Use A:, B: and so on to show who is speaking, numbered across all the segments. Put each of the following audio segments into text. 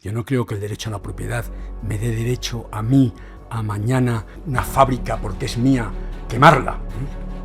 A: Yo no creo que el derecho a la propiedad me dé derecho a mí, a mañana, una fábrica, porque es mía, quemarla.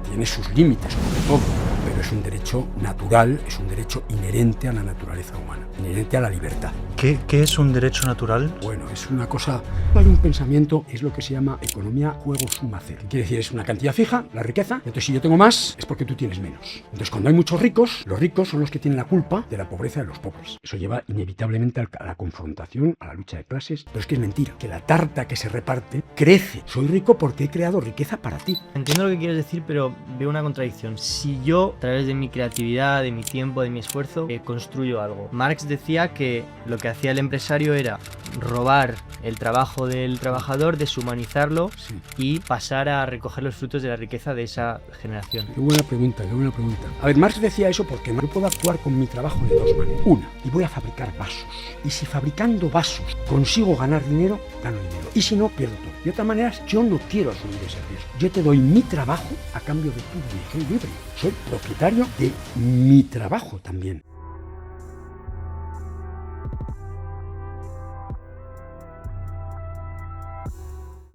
A: Tiene sus límites, como todo, pero es un derecho natural, es un derecho inherente a la naturaleza humana, inherente a la libertad.
B: ¿Qué es un derecho natural?
A: Bueno, es una cosa... Hay un pensamiento, es lo que se llama economía juego-suma-cero. Quiere decir, es una cantidad fija, la riqueza, entonces si yo tengo más, es porque tú tienes menos. Entonces cuando hay muchos ricos, los ricos son los que tienen la culpa de la pobreza de los pobres. Eso lleva inevitablemente a la confrontación, a la lucha de clases, pero es que es mentira, que la tarta que se reparte crece. Soy rico porque he creado riqueza para ti.
C: Entiendo lo que quieres decir, pero veo una contradicción. Si yo, a través de mi creatividad, de mi tiempo, de mi esfuerzo, construyo algo. Marx decía que lo que hacía el empresario era robar el trabajo del trabajador, deshumanizarlo y pasar a recoger los frutos de la riqueza de esa generación.
A: Qué buena pregunta, qué buena pregunta. A ver, Marx decía eso porque yo puedo actuar con mi trabajo de dos maneras. Una, y voy a fabricar vasos. Y si fabricando vasos consigo ganar dinero, gano dinero. Y si no, pierdo todo. De otra manera, yo no quiero asumir ese riesgo. Yo te doy mi trabajo a cambio de tu dinero. Soy libre. Soy propietario de mi trabajo también.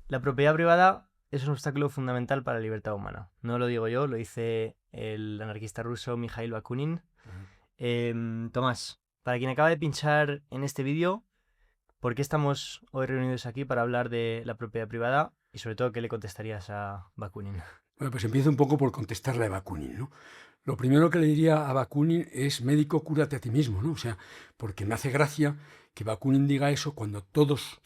C: La propiedad privada es un obstáculo fundamental para la libertad humana. No lo digo yo, lo dice el anarquista ruso Mikhail Bakunin. Tomás, para quien acaba de pinchar en este vídeo, ¿por qué estamos hoy reunidos aquí para hablar de la propiedad privada? Y sobre todo, ¿qué le contestarías a Bakunin?
A: Bueno, pues empiezo un poco por contestarle a Bakunin, ¿no? Lo primero que le diría a Bakunin es: médico, cúrate a ti mismo, ¿no? O sea, porque me hace gracia que Bakunin diga eso cuando todos,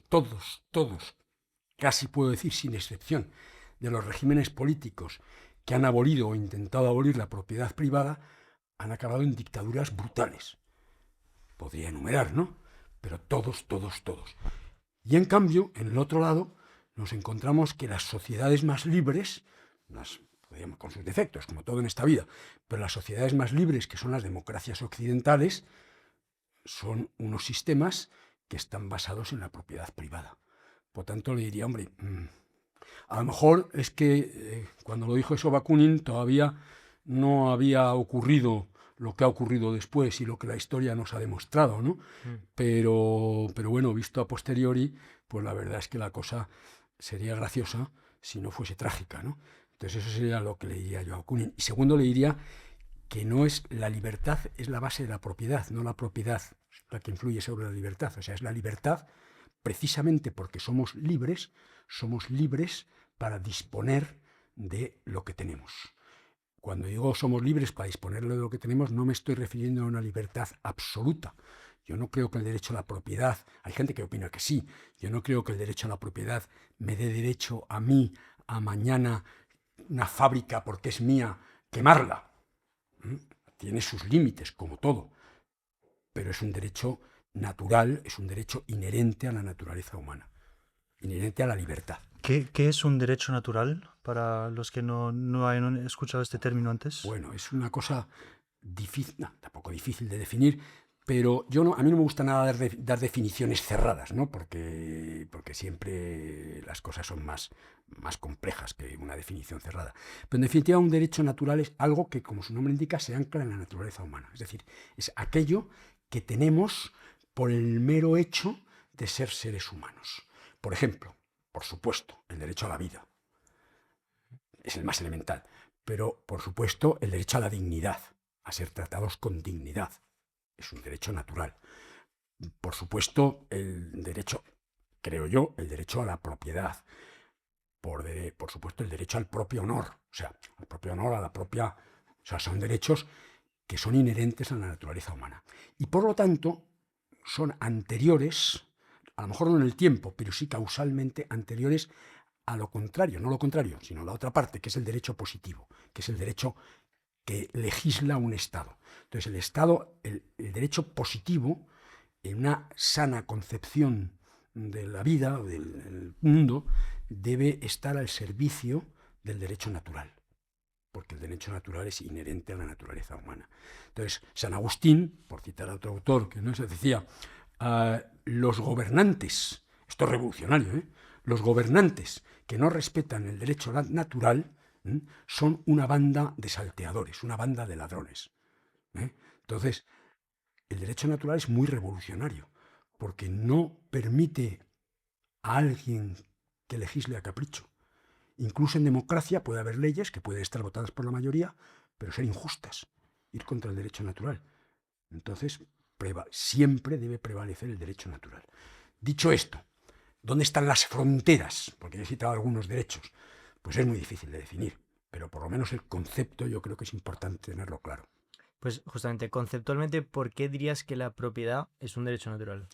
A: casi puedo decir sin excepción, de los regímenes políticos que han abolido o intentado abolir la propiedad privada han acabado en dictaduras brutales. Podría enumerar, ¿no? Pero todos. Y en cambio, en el otro lado, nos encontramos que las sociedades más libres, con sus defectos, como todo en esta vida, pero las sociedades más libres, que son las democracias occidentales, son unos sistemas que están basados en la propiedad privada. Por tanto, le diría, hombre, a lo mejor es que cuando lo dijo eso Bakunin todavía no había ocurrido lo que ha ocurrido después y lo que la historia nos ha demostrado, ¿no? Pero bueno, visto a posteriori, pues la verdad es que la cosa sería graciosa si no fuese trágica, ¿no? Entonces eso sería lo que le diría yo a Bakunin. Y segundo, le diría que no es la libertad, es la base de la propiedad, no la propiedad la que influye sobre la libertad. O sea, es la libertad precisamente porque somos libres para disponer de lo que tenemos. Cuando digo somos libres para disponer de lo que tenemos, no me estoy refiriendo a una libertad absoluta. Yo no creo que el derecho a la propiedad, hay gente que opina que sí, yo no creo que el derecho a la propiedad me dé derecho a mí, a mañana, una fábrica, porque es mía, quemarla. Tiene sus límites, como todo, pero es un derecho natural, es un derecho inherente a la naturaleza humana, inherente a la libertad.
B: ¿Qué es un derecho natural para los que no hayan escuchado este término antes?
A: Bueno, es una cosa difícil, tampoco difícil de definir, pero a mí no me gusta nada dar definiciones cerradas, ¿no? Porque siempre las cosas son más complejas que una definición cerrada. Pero en definitiva, un derecho natural es algo que, como su nombre indica, se ancla en la naturaleza humana. Es decir, es aquello que tenemos por el mero hecho de ser seres humanos. Por ejemplo, por supuesto, el derecho a la vida es el más elemental, pero por supuesto el derecho a la dignidad, a ser tratados con dignidad, es un derecho natural. Por supuesto, el derecho, creo yo, el derecho a la propiedad, por supuesto el derecho al propio honor, o sea, al propio honor, a la propia... O sea, son derechos que son inherentes a la naturaleza humana. Y por lo tanto, son anteriores, a lo mejor no en el tiempo, pero sí causalmente anteriores a lo contrario, no lo contrario, sino la otra parte, que es el derecho positivo, que es el derecho que legisla un Estado. Entonces, el Estado, el derecho positivo, en una sana concepción de la vida, del mundo, debe estar al servicio del derecho natural, porque el derecho natural es inherente a la naturaleza humana. Entonces, San Agustín, por citar a otro autor que no se decía, los gobernantes, esto es revolucionario, los gobernantes que no respetan el derecho natural son una banda de salteadores, una banda de ladrones. Entonces, el derecho natural es muy revolucionario, porque no permite a alguien que legisle a capricho. Incluso en democracia puede haber leyes que pueden estar votadas por la mayoría, pero ser injustas, ir contra el derecho natural. Entonces, siempre debe prevalecer el derecho natural. Dicho esto, ¿dónde están las fronteras? Porque he citado algunos derechos. Pues es muy difícil de definir, pero por lo menos el concepto yo creo que es importante tenerlo claro.
C: Pues justamente, conceptualmente, ¿por qué dirías que la propiedad es un derecho natural?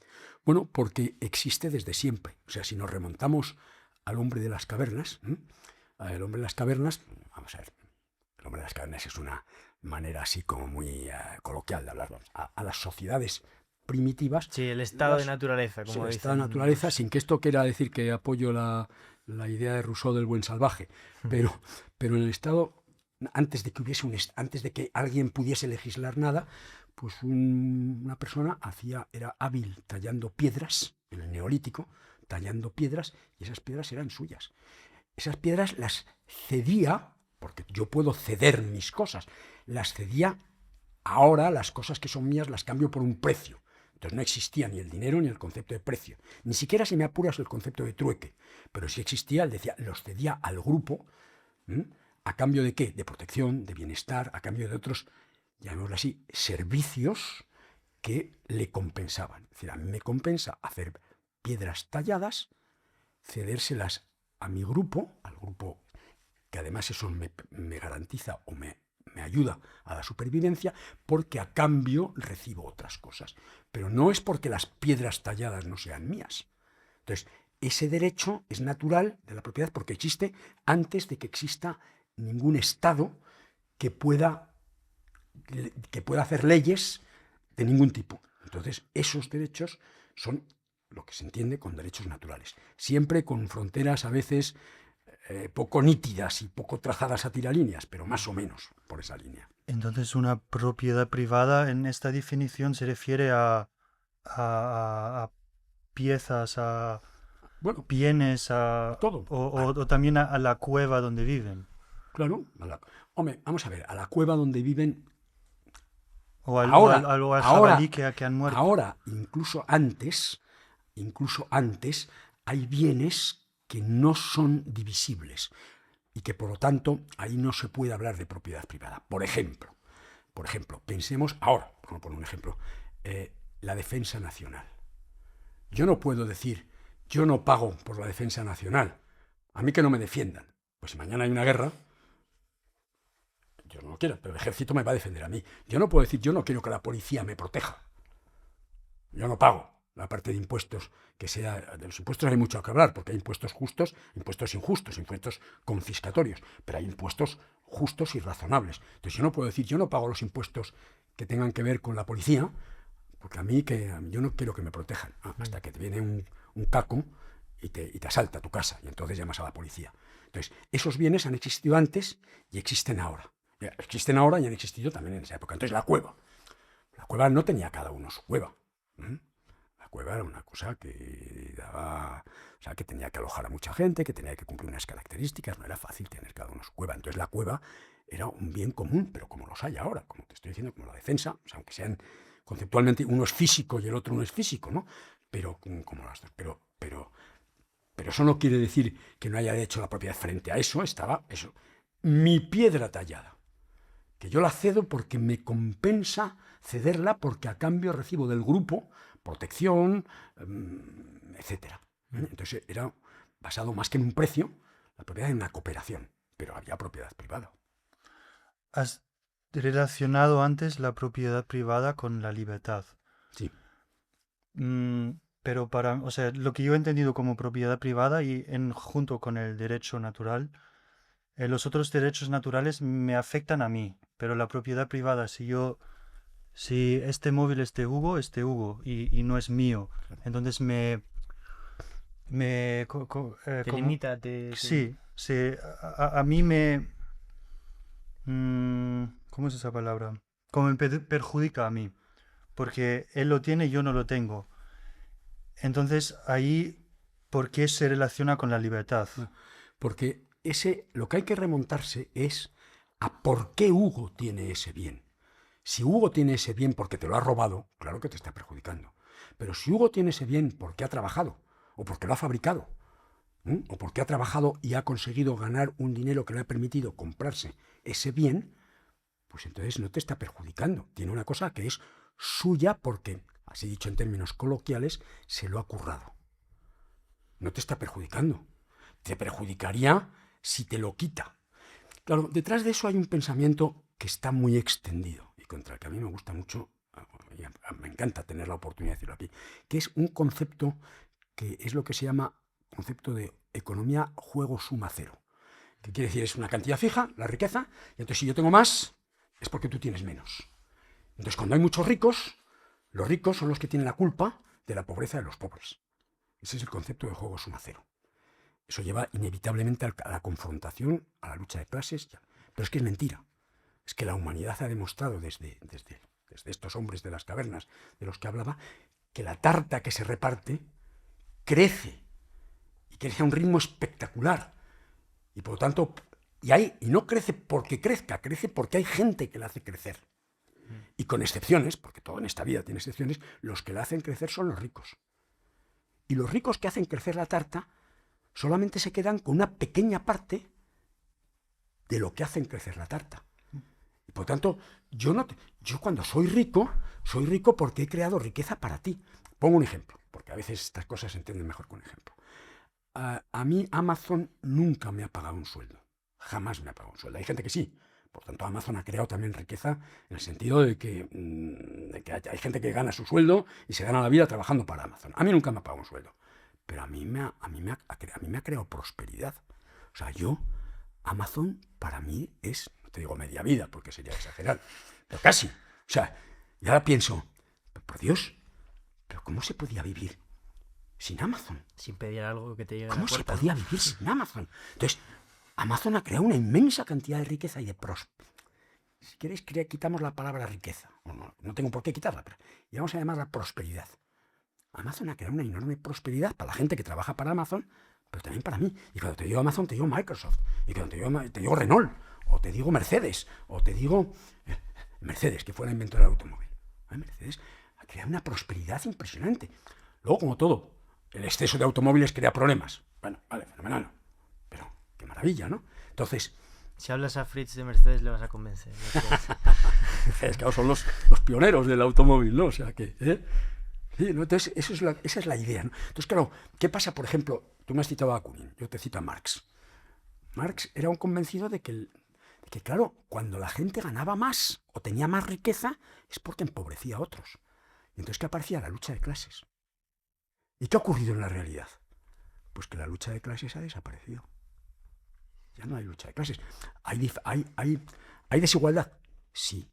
A: Bueno, porque existe desde siempre. O sea, si nos remontamos al hombre de las cavernas, el hombre de las cavernas, vamos a ver, el hombre de las cavernas es una manera así como muy coloquial de hablar, a las sociedades primitivas.
C: Sí, el estado de naturaleza, como
A: el
C: dicen.
A: estado de naturaleza, sin que esto quiera decir que apoyo la idea de Rousseau del buen salvaje, pero en el estado, antes de que alguien pudiese legislar nada, pues una persona era hábil tallando piedras, en el Neolítico, tallando piedras, y esas piedras eran suyas. Esas piedras las cedía, porque yo puedo ceder mis cosas, las cedía. Ahora las cosas que son mías las cambio por un precio. Entonces no existía ni el dinero ni el concepto de precio. Ni siquiera, si me apuras, el concepto de trueque. Pero sí existía, él decía, los cedía al grupo, ¿a cambio de qué? De protección, de bienestar, a cambio de otros, llamémoslo así, servicios que le compensaban. Es decir, a mí me compensa hacer piedras talladas, cedérselas a mi grupo, al grupo que además eso me garantiza o me ayuda a la supervivencia, porque a cambio recibo otras cosas. Pero no es porque las piedras talladas no sean mías. Entonces, ese derecho es natural de la propiedad porque existe antes de que exista ningún Estado que pueda hacer leyes de ningún tipo. Entonces, esos derechos son lo que se entiende con derechos naturales. Siempre con fronteras a veces poco nítidas y poco trazadas a tiralíneas, pero más o menos por esa línea.
B: Entonces, una propiedad privada en esta definición se refiere a piezas, a bienes, a
A: todo.
B: O también a la cueva donde viven.
A: Claro. Hombre, vamos a ver, a la cueva donde viven.
B: O al jabalí que han muerto.
A: Ahora, incluso antes, hay bienes que no son divisibles y que por lo tanto ahí no se puede hablar de propiedad privada. Por ejemplo, pensemos ahora, por poner un ejemplo, la defensa nacional. Yo no puedo decir, yo no pago por la defensa nacional, a mí que no me defiendan. Pues si mañana hay una guerra, yo no lo quiero, pero el ejército me va a defender a mí. Yo no puedo decir, yo no quiero que la policía me proteja. Yo no pago la parte de impuestos que sea. De los impuestos hay mucho que hablar, porque hay impuestos justos, impuestos injustos, impuestos confiscatorios, pero hay impuestos justos y razonables. Entonces yo no puedo decir, yo no pago los impuestos que tengan que ver con la policía, porque yo no quiero que me protejan, hasta que te viene un caco y te asalta tu casa, y entonces llamas a la policía. Entonces, esos bienes han existido antes y existen ahora. Existen ahora y han existido también en esa época. Entonces, la cueva no tenía cada uno su cueva. La cueva era una cosa que daba, o sea, que tenía que alojar a mucha gente, que tenía que cumplir unas características, no era fácil tener cada uno su cueva. Entonces la cueva era un bien común, pero como los hay ahora, como te estoy diciendo, como la defensa, o sea, aunque sean conceptualmente uno es físico y el otro no es físico, ¿no? Pero como las dos, pero eso no quiere decir que no haya derecho a la propiedad. Frente a eso estaba eso, mi piedra tallada, que yo la cedo porque me compensa cederla, porque a cambio recibo del grupo protección, etcétera. Entonces era basado más que en un precio, la propiedad en una cooperación, pero había propiedad privada.
B: Has relacionado antes la propiedad privada con la libertad.
A: Sí.
B: Pero o sea, lo que yo he entendido como propiedad privada y junto con el derecho natural, los otros derechos naturales me afectan a mí, pero la propiedad privada, si este móvil es de Hugo y no es mío, entonces
C: te limita,
B: Sí, a mí me... ¿cómo es esa palabra? Como me perjudica a mí, porque él lo tiene y yo no lo tengo. Entonces, ahí, ¿por qué se relaciona con la libertad?
A: Porque lo que hay que remontarse es a por qué Hugo tiene ese bien. Si Hugo tiene ese bien porque te lo ha robado, claro que te está perjudicando. Pero si Hugo tiene ese bien porque ha trabajado, o porque lo ha fabricado, o porque ha trabajado y ha conseguido ganar un dinero que le ha permitido comprarse ese bien, pues entonces no te está perjudicando. Tiene una cosa que es suya porque, así dicho en términos coloquiales, se lo ha currado. No te está perjudicando. Te perjudicaría si te lo quita. Claro, detrás de eso hay un pensamiento que está muy extendido y contra el que a mí me gusta mucho, y me encanta tener la oportunidad de decirlo aquí, que es un concepto que es lo que se llama concepto de economía juego suma cero. Que quiere decir, es una cantidad fija, la riqueza, y entonces si yo tengo más, es porque tú tienes menos. Entonces cuando hay muchos ricos, los ricos son los que tienen la culpa de la pobreza de los pobres. Ese es el concepto de juego suma cero. Eso lleva inevitablemente a la confrontación, a la lucha de clases. Pero es que es mentira. Es que la humanidad ha demostrado desde estos hombres de las cavernas de los que hablaba, que la tarta que se reparte crece. Y crece a un ritmo espectacular. Y por lo tanto, y no crece porque crezca, crece porque hay gente que la hace crecer. Y con excepciones, porque todo en esta vida tiene excepciones, los que la hacen crecer son los ricos. Y los ricos que hacen crecer la tarta solamente se quedan con una pequeña parte de lo que hacen crecer la tarta. Y por tanto, yo cuando soy rico porque he creado riqueza para ti. Pongo un ejemplo, porque a veces estas cosas se entienden mejor con un ejemplo. A mí Amazon nunca me ha pagado un sueldo. Jamás me ha pagado un sueldo. Hay gente que sí. Por tanto, Amazon ha creado también riqueza en el sentido de que hay gente que gana su sueldo y se gana la vida trabajando para Amazon. A mí nunca me ha pagado un sueldo. Pero a mí me ha creado prosperidad. O sea, Amazon para mí es, no te digo media vida, porque sería exagerar, pero casi. O sea, y ahora pienso, por Dios, ¿pero cómo se podía vivir sin Amazon?
C: Sin pedir algo que te llegue a la
A: ¿Cómo se
C: puerta,
A: podía
C: ¿no?
A: vivir sin Amazon? Entonces, Amazon ha creado una inmensa cantidad de riqueza y de prosperidad. Si queréis, quitamos la palabra riqueza. No tengo por qué quitarla, pero y vamos a llamarla prosperidad. Amazon ha creado una enorme prosperidad para la gente que trabaja para Amazon, pero también para mí. Y cuando te digo Amazon, te digo Microsoft. Y cuando te digo Renault, o te digo Mercedes, o te digo Mercedes, que fue la inventora del automóvil. Mercedes ha creado una prosperidad impresionante. Luego, como todo, el exceso de automóviles crea problemas. Bueno, vale, fenomenal. Pero qué maravilla, ¿no? Entonces,
C: Si hablas a Fritz de Mercedes, le vas a convencer.
A: es que son los pioneros del automóvil, ¿no? O sea que... Sí, ¿no? Entonces, esa es la idea, ¿no? Entonces, claro, ¿qué pasa, por ejemplo? Tú me has citado a Bakunin, yo te cito a Marx. Marx era un convencido de que, claro, cuando la gente ganaba más o tenía más riqueza, es porque empobrecía a otros. Y entonces, ¿qué aparecía? La lucha de clases. ¿Y qué ha ocurrido en la realidad? Pues que la lucha de clases ha desaparecido. Ya no hay lucha de clases. ¿Hay desigualdad? Sí,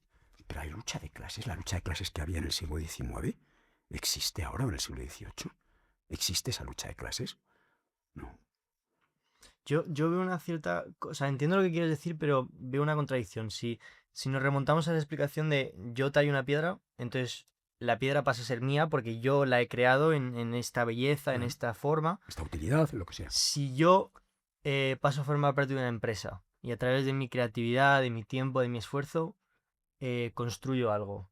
A: pero hay lucha de clases. La lucha de clases que había en el siglo XIX ¿existe ahora en el siglo XVIII? ¿Existe esa lucha de clases? No.
C: Yo veo una cierta... O sea, entiendo lo que quieres decir, pero veo una contradicción. Si nos remontamos a la explicación de yo tallo una piedra, entonces la piedra pasa a ser mía porque yo la he creado en esta belleza, en esta forma.
A: Esta utilidad, lo que sea.
C: Si yo paso a formar parte de una empresa y a través de mi creatividad, de mi tiempo, de mi esfuerzo, construyo algo.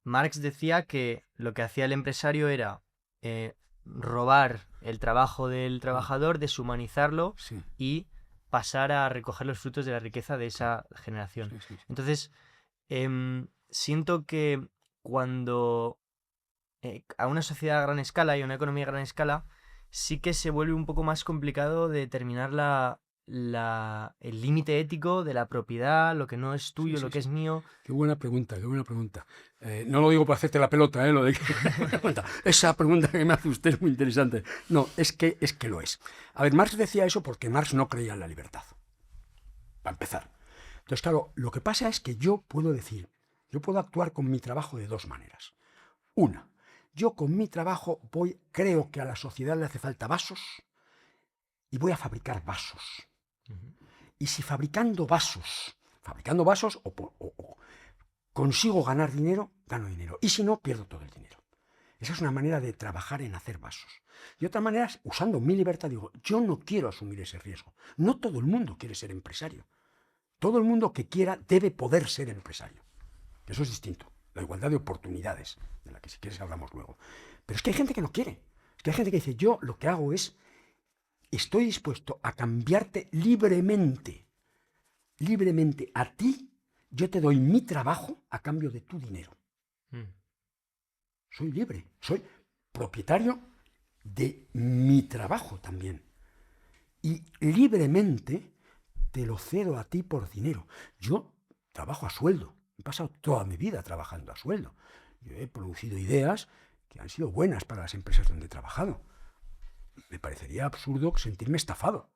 C: Marx decía que lo que hacía el empresario era robar el trabajo del trabajador, deshumanizarlo
A: Sí.
C: y pasar a recoger los frutos de la riqueza de esa generación.
A: Sí.
C: Entonces, siento que cuando a una sociedad a gran escala y a una economía a gran escala, sí que se vuelve un poco más complicado determinar el límite ético de la propiedad, lo que no es tuyo, lo que es mío.
A: Qué buena pregunta, qué buena pregunta. No lo digo para hacerte la pelota, lo de que... Esa pregunta que me hace usted es muy interesante. No, es que lo es. A ver, Marx decía eso porque Marx no creía en la libertad. Para empezar. Entonces, claro, lo que pasa es que yo puedo actuar con mi trabajo de dos maneras. Una, yo con mi trabajo creo que a la sociedad le hace falta vasos y voy a fabricar vasos. Y si fabricando vasos consigo ganar dinero, gano dinero. Y si no, pierdo todo el dinero. Esa es una manera de trabajar en hacer vasos. Y otra manera es, usando mi libertad, digo, yo no quiero asumir ese riesgo. No todo el mundo quiere ser empresario. Todo el mundo que quiera debe poder ser empresario. Eso es distinto. la igualdad de oportunidades, de la que si quieres hablamos luego. Pero es que hay gente que no quiere. Es que hay gente que dice, yo lo que hago es, estoy dispuesto a cambiarte libremente a ti, yo te doy mi trabajo a cambio de tu dinero. Soy libre, soy propietario de mi trabajo también. Y libremente te lo cedo a ti por dinero. Yo trabajo a sueldo. He pasado toda mi vida trabajando a sueldo. Yo he producido ideas que han sido buenas para las empresas donde he trabajado. Me parecería absurdo sentirme estafado.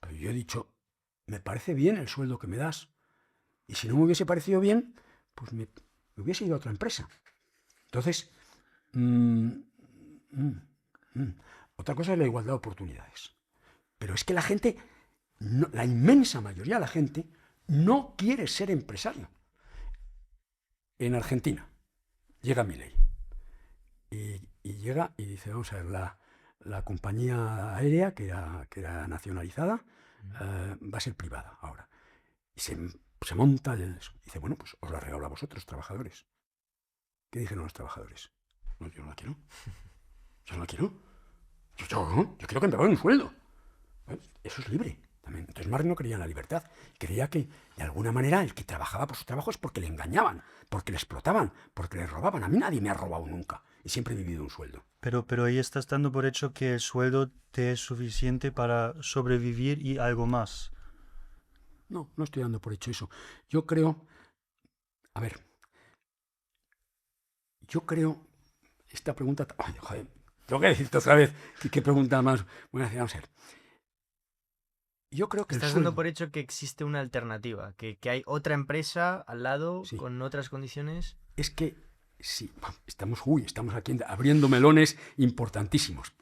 A: Pero yo he dicho, me parece bien el sueldo que me das. Y si no me hubiese parecido bien, pues me hubiese ido a otra empresa. Entonces, otra cosa es la igualdad de oportunidades. Pero es que la gente, no, la inmensa mayoría de la gente, no quiere ser empresario. En Argentina llega Milei y llega y dice, vamos a ver, la compañía aérea que era nacionalizada va a ser privada ahora. Y se monta dice, bueno, pues os la regalo a vosotros, trabajadores. ¿Qué dijeron los trabajadores? No, yo no la quiero. Yo no la quiero. Yo quiero que me paguen un sueldo. Eso es libre también. Entonces Marx no creía en la libertad. Creía que, de alguna manera, el que trabajaba por su trabajo es porque le engañaban, porque le explotaban, porque le robaban. A mí nadie me ha robado nunca. Y siempre he vivido un sueldo.
B: Pero ahí estás dando por hecho que el sueldo te es suficiente para sobrevivir y algo más.
A: No, no estoy dando por hecho eso. Yo creo... A ver. Yo creo... Esta pregunta... Ay, joder, tengo que decirte otra vez. ¿Qué pregunta más? Bueno, vamos a ver. Yo creo que
C: Estás dando por hecho que existe una alternativa, que hay otra empresa al lado
A: Sí.
C: con otras condiciones.
A: Es que sí, estamos aquí abriendo melones importantísimos.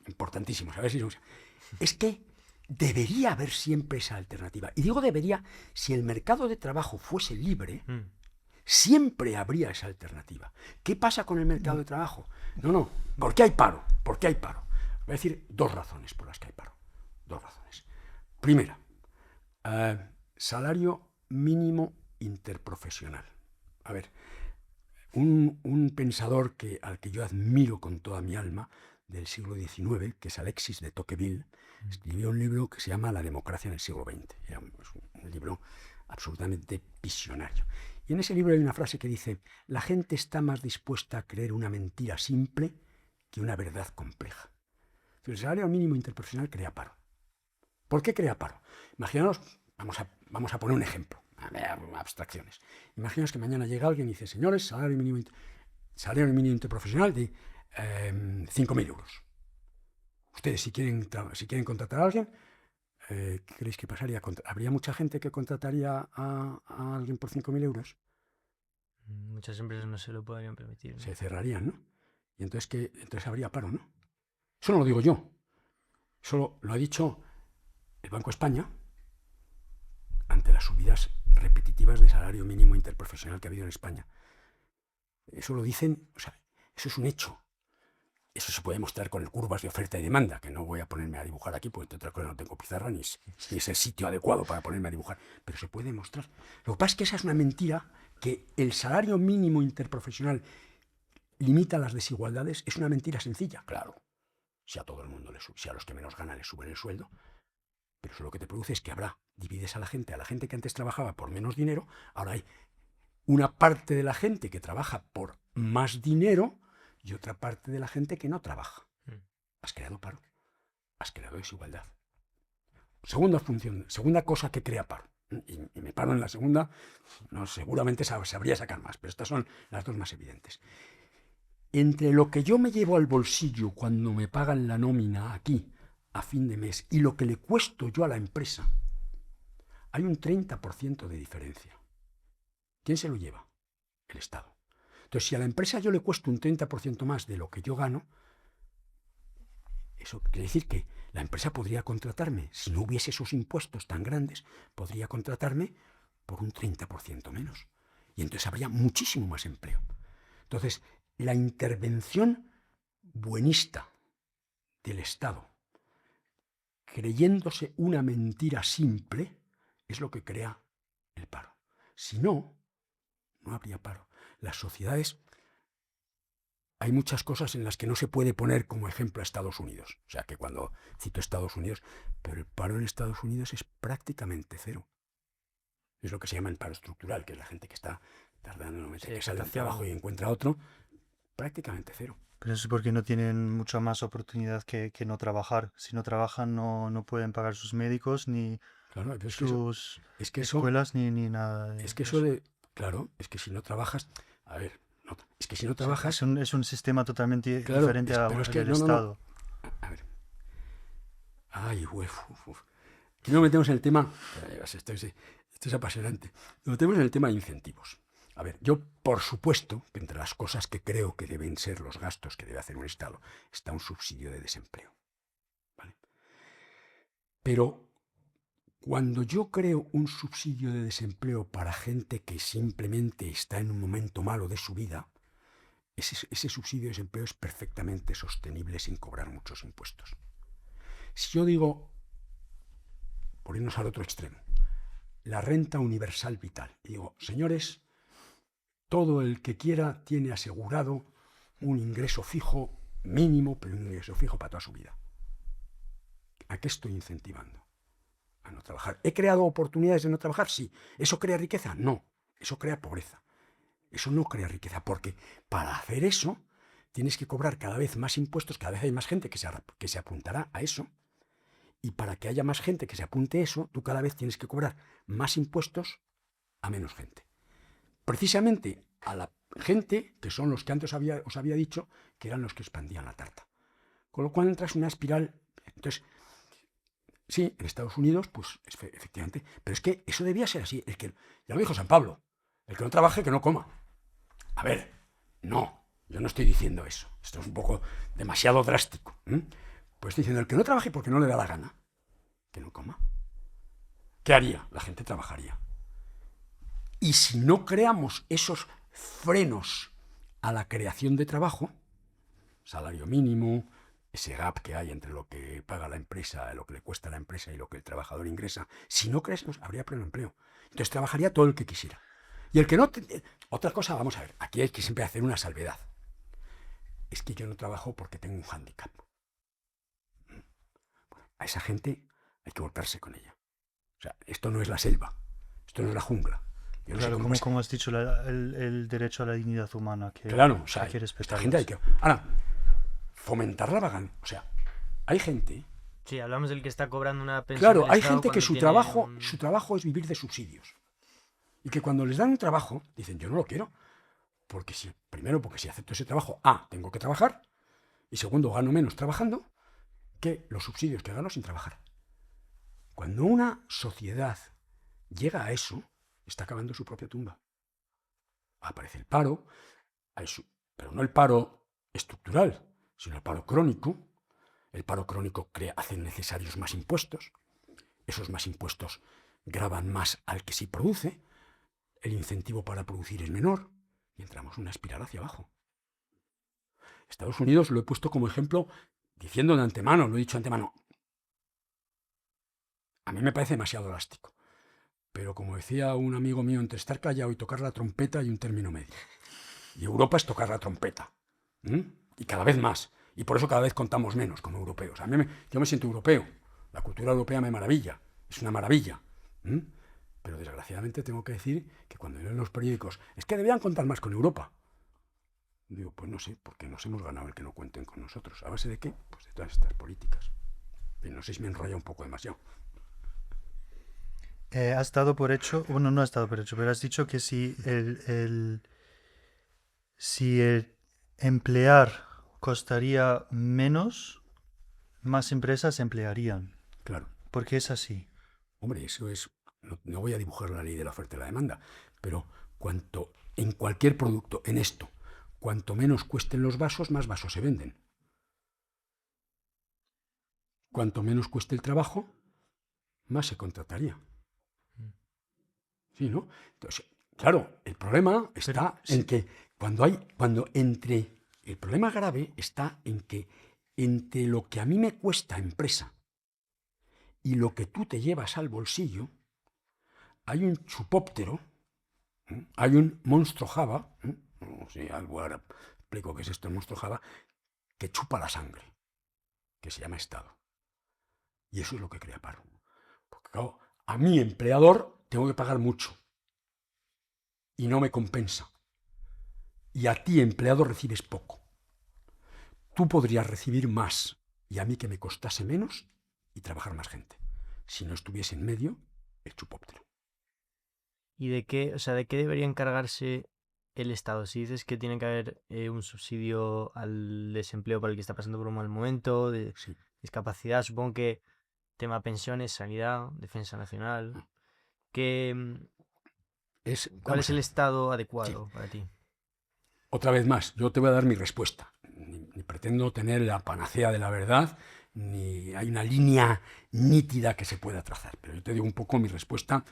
A: A ver si somos... Es que debería haber siempre esa alternativa. Y digo debería, si el mercado de trabajo fuese libre, siempre habría esa alternativa. ¿Qué pasa con el mercado de trabajo? No, ¿por qué hay paro? Voy a decir dos razones por las que hay paro. Dos razones. Primera, salario mínimo interprofesional. A ver, un pensador al que yo admiro con toda mi alma, del siglo XIX, que es Alexis de Tocqueville, escribió un libro que se llama La democracia en el siglo XX. Era un libro absolutamente visionario. Y en ese libro hay una frase que dice, la gente está más dispuesta a creer una mentira simple que una verdad compleja. El salario mínimo interprofesional crea paro. ¿Por qué crea paro? Imaginaos, vamos a poner un ejemplo, abstracciones. Imaginaos que mañana llega alguien y dice, señores, salario mínimo interprofesional de 5.000 euros. Ustedes, si quieren contratar a alguien, ¿qué creéis que pasaría? ¿Habría mucha gente que contrataría a alguien por 5.000 euros?
C: Muchas empresas no se lo podrían permitir, ¿no?
A: Se cerrarían, ¿no? Y entonces habría paro, ¿no? Eso no lo digo yo. Eso lo ha dicho el Banco de España ante las subidas repetitivas de salario mínimo interprofesional que ha habido en España. Eso lo dicen, o sea, eso es un hecho. Eso se puede mostrar con curvas de oferta y demanda, que no voy a ponerme a dibujar aquí, porque entre otras cosas no tengo pizarra ni es el sitio adecuado para ponerme a dibujar, pero se puede mostrar. Lo que pasa es que esa es una mentira, que el salario mínimo interprofesional limita las desigualdades, es una mentira sencilla, claro. Si a todo el mundo si a los que menos ganan les suben el sueldo, pero eso lo que te produce es que divides a la gente que antes trabajaba por menos dinero, ahora hay una parte de la gente que trabaja por más dinero y otra parte de la gente que no trabaja. Has creado paro, has creado desigualdad. Segunda cosa que crea paro, y me paro en la segunda, no, seguramente sabría sacar más, pero estas son las dos más evidentes. Entre lo que yo me llevo al bolsillo cuando me pagan la nómina aquí a fin de mes y lo que le cuesto yo a la empresa, hay un 30% de diferencia. ¿Quién se lo lleva? El Estado. Entonces, si a la empresa yo le cuesto un 30% más de lo que yo gano, eso quiere decir que la empresa podría contratarme, si no hubiese esos impuestos tan grandes, podría contratarme por un 30% menos. Y entonces habría muchísimo más empleo. Entonces, la intervención buenista del Estado, creyéndose una mentira simple, es lo que crea el paro. Si no, no habría paro. las sociedades, hay muchas cosas en las que no se puede poner como ejemplo a Estados Unidos. O sea, que cuando cito Estados Unidos, pero el paro en Estados Unidos es prácticamente cero. Es lo que se llama el paro estructural, que es la gente que está tardando en meter, que sale del trabajo y encuentra otro, prácticamente cero.
B: Pero eso es porque no tienen mucha más oportunidad que no trabajar. Si no trabajan, no pueden pagar sus médicos, ni
A: Claro, es que
B: sus
A: es que eso,
B: escuelas, ni nada de
A: es que
B: eso.
A: eso de, claro, es que si no trabajas, a ver, no, es que si no
B: Sí,
A: trabajas,
B: es un sistema totalmente
A: claro,
B: diferente
A: pero es que
B: al
A: no,
B: Estado.
A: a ver, ay, uf. Aquí nos metemos en el tema, esto es apasionante, nos metemos en el tema de incentivos. A ver, yo por supuesto que entre las cosas que creo que deben ser los gastos que debe hacer un Estado está un subsidio de desempleo, ¿vale? Pero cuando yo creo un subsidio de desempleo para gente que simplemente está en un momento malo de su vida, ese subsidio de desempleo es perfectamente sostenible sin cobrar muchos impuestos. Si yo digo, por irnos al otro extremo, la renta universal vital, y digo, señores, todo el que quiera tiene asegurado un ingreso fijo mínimo, pero un ingreso fijo para toda su vida. ¿A qué estoy incentivando? A no trabajar. ¿He creado oportunidades de no trabajar? Sí. ¿Eso crea riqueza? No. Eso crea pobreza. Eso no crea riqueza, porque para hacer eso tienes que cobrar cada vez más impuestos, cada vez hay más gente que se apuntará a eso, y para que haya más gente que se apunte a eso, tú cada vez tienes que cobrar más impuestos a menos gente. Precisamente a la gente, que son los que antes os había dicho, que eran los que expandían la tarta. Con lo cual entras en una espiral. Entonces, sí, en Estados Unidos, pues efectivamente, pero es que eso debía ser así. Ya lo dijo San Pablo, el que no trabaje, que no coma. A ver, no, yo no estoy diciendo eso. Esto es un poco demasiado drástico. Pues estoy diciendo, el que no trabaje porque no le da la gana, que no coma. ¿Qué haría? La gente trabajaría. Y si no creamos esos frenos a la creación de trabajo, salario mínimo, ese gap que hay entre lo que paga la empresa, lo que le cuesta a la empresa y lo que el trabajador ingresa, si no crees, habría pleno empleo. Entonces trabajaría todo el que quisiera. Y el que no... Otra cosa, vamos a ver, aquí hay que siempre hacer una salvedad. Es que yo no trabajo porque tengo un hándicap. Bueno, a esa gente hay que volcarse con ella. O sea, esto no es la selva, esto no es la jungla. Yo no
B: Claro,
A: sé
B: como has dicho, el derecho a la dignidad humana que
A: claro, o sea,
B: hay que
A: esta
B: respetar.
A: gente hay que... Ahora, fomentar la vagancia. O sea, hay gente...
C: Sí, hablamos del que está cobrando una pensión.
A: Claro,
C: del
A: hay
C: Estado
A: gente que
C: cuando
A: su trabajo es vivir de subsidios. Y que cuando les dan un trabajo, dicen, yo no lo quiero. Porque primero, porque si acepto ese trabajo, tengo que trabajar. Y segundo, gano menos trabajando que los subsidios que gano sin trabajar. Cuando una sociedad llega a eso, está acabando su propia tumba. Aparece el paro, pero no el paro estructural, sino el paro crónico. El paro crónico hace necesarios más impuestos. Esos más impuestos gravan más al que sí produce. El incentivo para producir es menor. Y entramos en una espiral hacia abajo. Estados Unidos lo he puesto como ejemplo diciendo de antemano, lo he dicho de antemano. A mí me parece demasiado drástico. Pero como decía un amigo mío, entre estar callado y tocar la trompeta hay un término medio. Y Europa es tocar la trompeta. Y cada vez más. Y por eso cada vez contamos menos como europeos. Yo me siento europeo. La cultura europea me maravilla. Es una maravilla. Pero desgraciadamente tengo que decir que cuando leo en los periódicos es que debían contar más con Europa. Digo, pues no sé, porque nos hemos ganado el que no cuenten con nosotros. ¿A base de qué? Pues de todas estas políticas. Y no sé si me enrolla un poco demasiado.
B: Has dado por hecho, bueno, no has dado por hecho, pero has dicho que si el emplear costaría menos, más empresas emplearían.
A: Claro.
B: Porque es así.
A: Hombre, eso es... No voy a dibujar la ley de la oferta y la demanda, pero en cualquier producto, en esto, cuanto menos cuesten los vasos, más vasos se venden. Cuanto menos cueste el trabajo, más se contrataría. Sí, ¿no? Entonces, claro, el problema está en que el problema grave está en que entre lo que a mí me cuesta empresa y lo que tú te llevas al bolsillo, hay un chupóptero, hay un monstruo Java, o si algo ahora explico qué es esto en monstruo Java, que chupa la sangre, que se llama Estado. Y eso es lo que crea paro. Porque claro, a mi empleador tengo que pagar mucho y no me compensa. Y a ti, empleado, recibes poco. Tú podrías recibir más y a mí que me costase menos y trabajar más gente, si no estuviese en medio el chupóptero.
C: ¿Y de qué debería encargarse el Estado? Si dices que tiene que haber un subsidio al desempleo para el que está pasando por un mal momento, de
A: Sí.
C: discapacidad, supongo que tema pensiones, sanidad, defensa nacional. ¿Cuál
A: Vamos
C: es
A: a
C: el
A: ver.
C: Estado
A: Sí.
C: adecuado para ti?
A: Otra vez más, yo te voy a dar mi respuesta. Ni pretendo tener la panacea de la verdad, ni hay una línea nítida que se pueda trazar. Pero yo te digo un poco mi respuesta.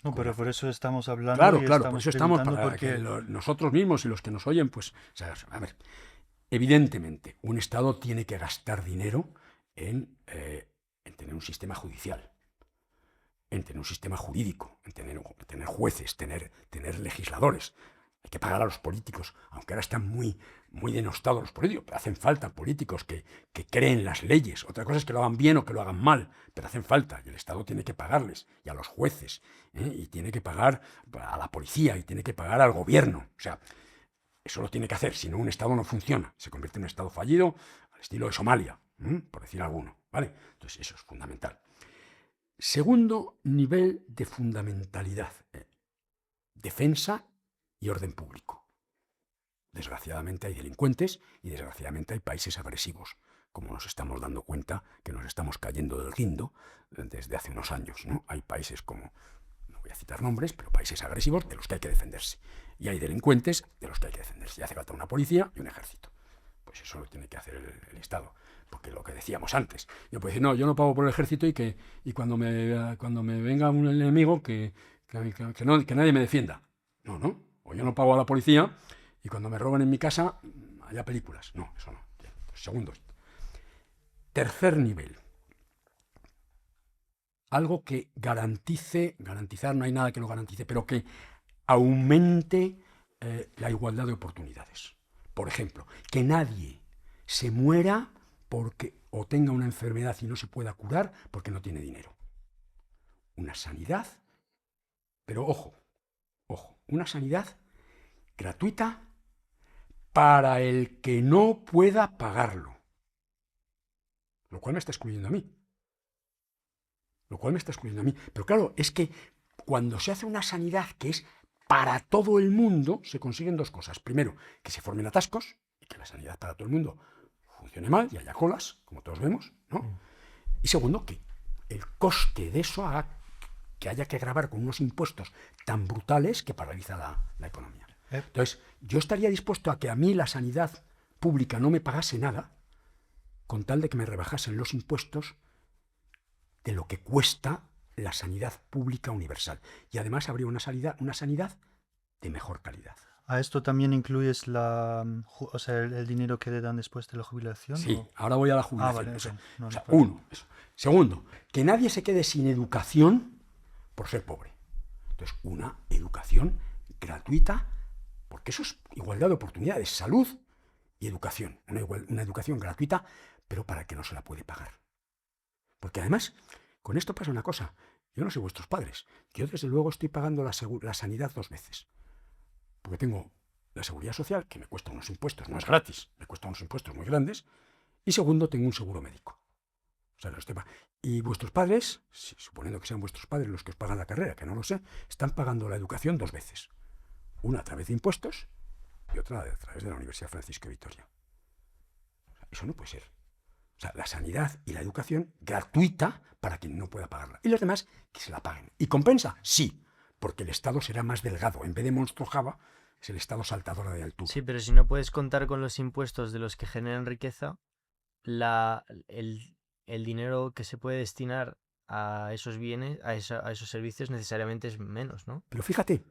B: No, pero por eso estamos hablando
A: Claro,
B: y
A: claro, por
B: estamos
A: eso estamos
B: preguntando
A: para
B: porque
A: que nosotros mismos y los que nos oyen, pues, o sea, a ver, evidentemente, un Estado tiene que gastar dinero en tener un sistema judicial, en tener un sistema jurídico, en tener jueces, tener legisladores. Hay que pagar a los políticos, aunque ahora están muy denostados los políticos, pero hacen falta políticos que creen las leyes. Otra cosa es que lo hagan bien o que lo hagan mal, pero hacen falta y el Estado tiene que pagarles, y a los jueces, y tiene que pagar a la policía, y tiene que pagar al gobierno. O sea, eso lo tiene que hacer, si no un Estado no funciona, se convierte en un Estado fallido al estilo de Somalia, por decir alguno, ¿vale? Entonces eso es fundamental. Segundo nivel de fundamentalidad, defensa y orden público. Desgraciadamente hay delincuentes y desgraciadamente hay países agresivos, como nos estamos dando cuenta que nos estamos cayendo del guindo desde hace unos años, ¿no? Hay países como, no voy a citar nombres, pero países agresivos de los que hay que defenderse. Y hay delincuentes de los que hay que defenderse. Y hace falta una policía y un ejército. Pues eso lo tiene que hacer el Estado. Porque lo que decíamos antes, yo puedo decir, no, yo no pago por el ejército y cuando me venga un enemigo que nadie me defienda. No. O yo no pago a la policía y cuando me roban en mi casa haya películas. No, eso no. Segundo. Tercer nivel. Algo que garantizar no hay nada que lo garantice, pero que aumente la igualdad de oportunidades. Por ejemplo, que nadie se muera o tenga una enfermedad y no se pueda curar porque no tiene dinero. Una sanidad, pero ojo, una sanidad gratuita para el que no pueda pagarlo. Lo cual me está excluyendo a mí. Pero claro, es que cuando se hace una sanidad que es para todo el mundo, se consiguen dos cosas. Primero, que se formen atascos y que la sanidad para todo el mundo funcione mal y haya colas, como todos vemos, ¿no? Y segundo, que el coste de eso haga que haya que gravar con unos impuestos tan brutales que paraliza la economía. Entonces, yo estaría dispuesto a que a mí la sanidad pública no me pagase nada, con tal de que me rebajasen los impuestos de lo que cuesta la sanidad pública universal. Y además habría una sanidad de mejor calidad.
B: ¿A esto también incluyes el dinero que le dan después de la jubilación?
A: Sí,
B: ¿o?
A: ahora voy a la jubilación.
B: Vale,
A: Eso.
B: no,
A: Eso.
B: no.
A: Segundo, que nadie se quede sin educación por ser pobre. Entonces, una educación gratuita, porque eso es igualdad de oportunidades, salud y educación. Una educación gratuita, pero para el que no se la puede pagar. Porque además, con esto pasa una cosa. Yo no soy vuestros padres. Yo, desde luego, estoy pagando la sanidad 2 veces. Porque tengo la seguridad social, que me cuesta unos impuestos, no es gratis, me cuesta unos impuestos muy grandes. Y segundo, tengo un seguro médico. O sea, y vuestros padres, suponiendo que sean vuestros padres los que os pagan la carrera, que no lo sé, están pagando la educación 2 veces. Una a través de impuestos y otra a través de la Universidad Francisco de Vitoria. O sea, eso no puede ser. O sea, la sanidad y la educación gratuita para quien no pueda pagarla. Y los demás que se la paguen. ¿Y compensa? Sí, porque el Estado será más delgado. En vez de monstruo Java, es el Estado saltador de altura.
C: Sí, pero si no puedes contar con los impuestos de los que generan riqueza, el dinero que se puede destinar a esos bienes, a esos servicios, necesariamente es menos, ¿no?
A: Pero fíjate,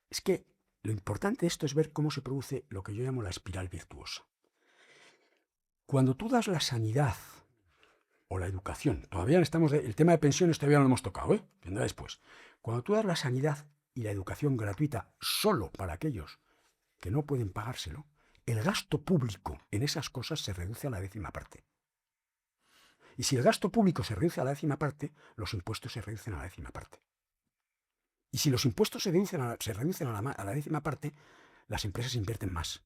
A: es que lo importante de esto es ver cómo se produce lo que yo llamo la espiral virtuosa. Cuando tú das la sanidad o la educación, todavía estamos el tema de pensiones todavía no lo hemos tocado, vendrá después. Cuando tú das la sanidad y la educación gratuita solo para aquellos que no pueden pagárselo, el gasto público en esas cosas se reduce a la 10ª parte. Y si el gasto público se reduce a la 10ª parte, los impuestos se reducen a la 10ª parte. Y si los impuestos se reducen a la 10ª parte, las empresas invierten más.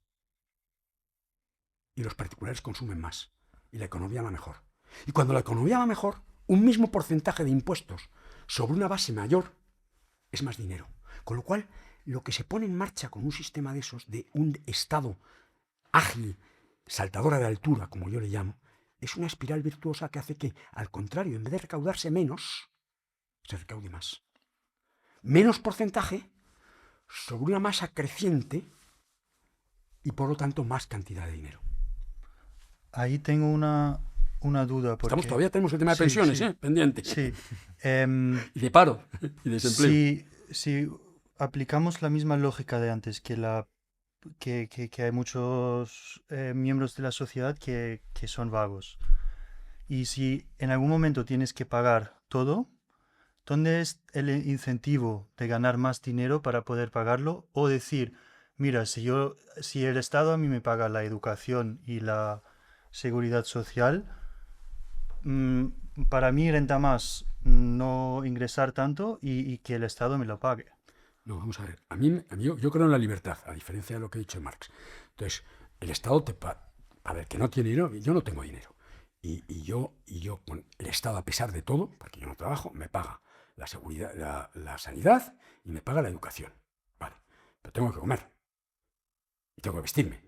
A: Y los particulares consumen más. Y la economía va mejor. Y cuando la economía va mejor, un mismo porcentaje de impuestos sobre una base mayor es más dinero. Con lo cual, lo que se pone en marcha con un sistema de esos, de un Estado ágil, saltadora de altura, como yo le llamo, es una espiral virtuosa que hace que, al contrario, en vez de recaudarse menos, se recaude más. Menos porcentaje sobre una masa creciente y, por lo tanto, más cantidad de dinero.
B: Ahí tengo una duda. Porque...
A: Todavía tenemos el tema de pensiones,
B: sí.
A: Pendiente.
B: Sí.
A: Y de paro y desempleo.
B: Si aplicamos la misma lógica de antes, que hay muchos miembros de la sociedad que son vagos, y si en algún momento tienes que pagar todo, ¿dónde es el incentivo de ganar más dinero para poder pagarlo? O decir, mira, si el Estado a mí me paga la educación y la seguridad social, para mí renta más no ingresar tanto y que el Estado me lo pague.
A: No, vamos a ver. Yo creo en la libertad, a diferencia de lo que ha dicho Marx. Entonces, el Estado para el que no tiene dinero, yo no tengo dinero. Y yo el Estado, a pesar de todo, porque yo no trabajo, me paga la seguridad, la sanidad y me paga la educación. Vale. Pero tengo que comer. Y tengo que vestirme.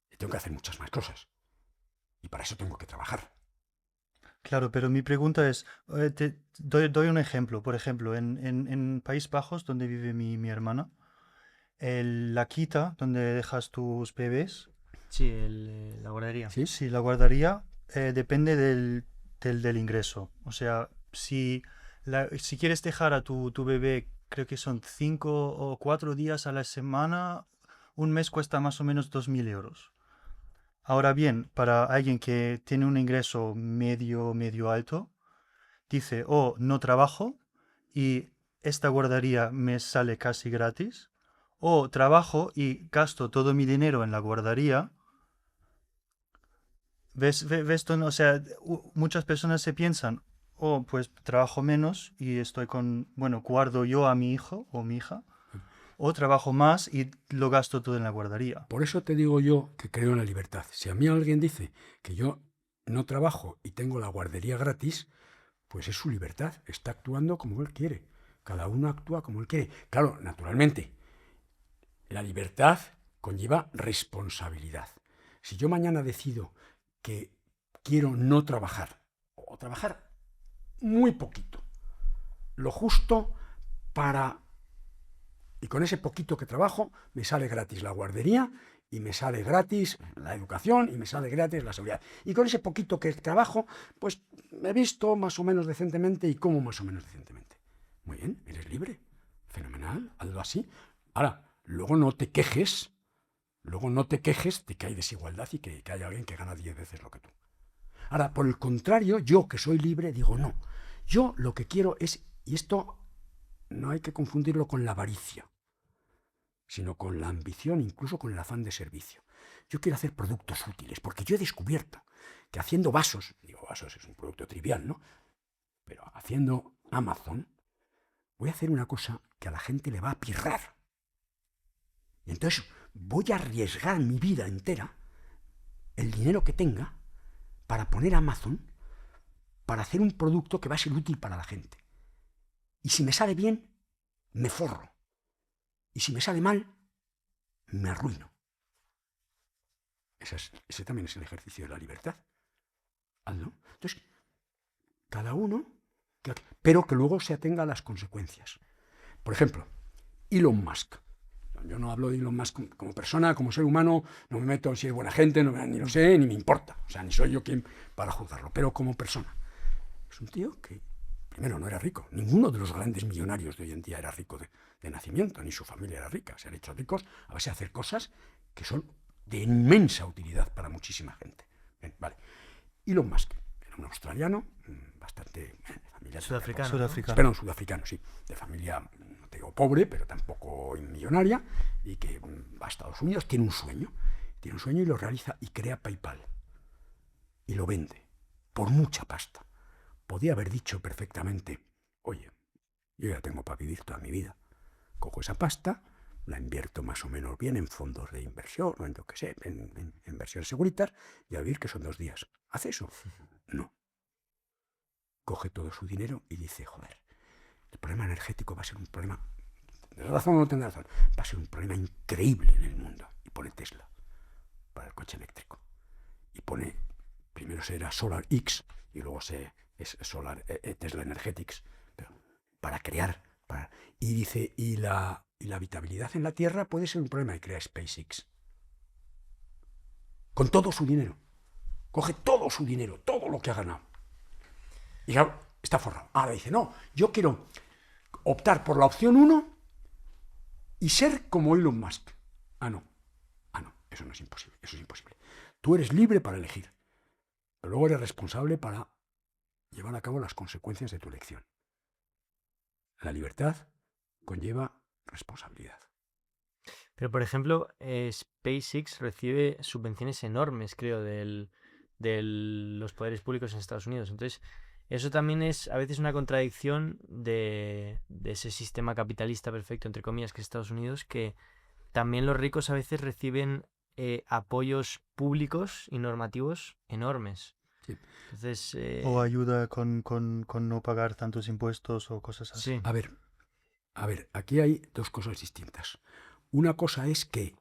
A: Y tengo que hacer muchas más cosas. Y para eso tengo que trabajar.
B: Claro, pero mi pregunta es, doy un ejemplo. Por ejemplo, en Países Bajos, donde vive mi hermana, la quita donde dejas tus bebés.
C: Sí, la guardería.
B: Sí, la guardería depende del ingreso. O sea, si quieres dejar a tu bebé, creo que son 5 o 4 días a la semana, un mes cuesta más o menos 2.000 euros. Ahora bien, para alguien que tiene un ingreso medio alto, dice, no trabajo y esta guardería me sale casi gratis, o trabajo y gasto todo mi dinero en la guardería. ¿Ves? O sea, muchas personas se piensan, pues trabajo menos y guardo yo a mi hijo o mi hija, o trabajo más y lo gasto todo en la guardería.
A: Por eso te digo yo que creo en la libertad. Si a mí alguien dice que yo no trabajo y tengo la guardería gratis, pues es su libertad. Está actuando como él quiere. Cada uno actúa como él quiere. Claro, naturalmente, la libertad conlleva responsabilidad. Si yo mañana decido que quiero no trabajar, o trabajar muy poquito, lo justo para... Y con ese poquito que trabajo me sale gratis la guardería y me sale gratis la educación y me sale gratis la seguridad. Y con ese poquito que trabajo, pues me visto más o menos decentemente y como más o menos decentemente. Muy bien, eres libre. Fenomenal, hazlo así. Ahora, luego no te quejes de que hay desigualdad y que hay alguien que gana 10 veces lo que tú. Ahora, por el contrario, yo que soy libre, digo no. Yo lo que quiero es, y esto no hay que confundirlo con la avaricia, sino con la ambición, incluso con el afán de servicio. Yo quiero hacer productos útiles, porque yo he descubierto que haciendo vasos es un producto trivial, ¿no? Pero haciendo Amazon, voy a hacer una cosa que a la gente le va a pirrar. Y entonces voy a arriesgar mi vida entera, el dinero que tenga, para poner Amazon, para hacer un producto que va a ser útil para la gente. Y si me sale bien, me forro. Y si me sale mal, me arruino. Ese también es el ejercicio de la libertad. Hazlo. Entonces, cada uno, pero que luego se atenga a las consecuencias. Por ejemplo, Elon Musk. Yo no hablo de Elon Musk como persona, como ser humano, no me meto en si es buena gente, ni lo sé, ni me importa. O sea, ni soy yo quien para juzgarlo, pero como persona. Es un tío que, primero, no era rico. Ninguno de los grandes millonarios de hoy en día era rico de nacimiento, ni su familia era rica. Se han hecho ricos a base de hacer cosas que son de inmensa utilidad para muchísima gente. Bien, vale. Elon Musk era un australiano, bastante...
C: Sudafricano.
B: Sudafricano.
A: Perdón, sudafricano, sí. De familia, no te digo pobre, pero tampoco millonaria, y que va a Estados Unidos, tiene un sueño y lo realiza y crea PayPal. Y lo vende por mucha pasta. Podía haber dicho perfectamente, oye, yo ya tengo para vivir toda mi vida. Cojo esa pasta, la invierto más o menos bien en fondos de inversión, o en lo que sé, en inversiones seguritas, y a vivir que son 2 días. ¿Hace eso? No. Coge todo su dinero y dice, joder, el problema energético va a ser un problema, ¿tendrá razón o no tendrá razón? Va a ser un problema increíble en el mundo. Y pone Tesla para el coche eléctrico. Y pone, primero será Solar X y luego es Solar Tesla Energetics, pero para crear, y dice, y la habitabilidad en la Tierra puede ser un problema, y crea SpaceX. Con todo su dinero. Coge todo su dinero, todo lo que ha ganado. Y claro, está forrado. Ahora dice, no, yo quiero optar por la opción 1 y ser como Elon Musk. No, eso no es imposible, eso es imposible. Tú eres libre para elegir, pero luego eres responsable para llevar a cabo las consecuencias de tu elección. La libertad conlleva responsabilidad.
C: Pero, por ejemplo, SpaceX recibe subvenciones enormes, creo, de los poderes públicos en Estados Unidos. Entonces, eso también es a veces una contradicción de ese sistema capitalista perfecto, entre comillas, que es Estados Unidos, que también los ricos a veces reciben apoyos públicos y normativos enormes.
A: Sí.
C: Entonces,
B: O ayuda con no pagar tantos impuestos o cosas así.
C: sí.
A: A ver, aquí hay 2 cosas distintas. Una cosa es que,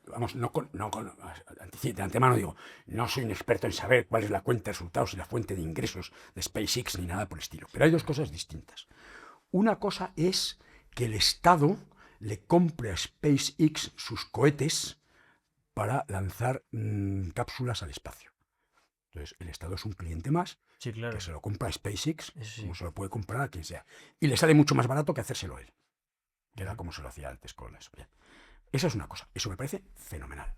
A: vamos, de antemano digo, no soy un experto en saber cuál es la cuenta de resultados y la fuente de ingresos de SpaceX ni nada por el estilo, pero hay 2 cosas distintas. Una cosa es que el Estado le compre a SpaceX sus cohetes para lanzar cápsulas al espacio. Entonces, el Estado es un cliente más,
C: Sí, claro.
A: que se lo compra a SpaceX,
C: Eso sí.
A: como se lo puede comprar a quien sea. Y le sale mucho más barato que hacérselo él, que era como se lo hacía antes con eso. Bien. Esa es una cosa, eso me parece fenomenal.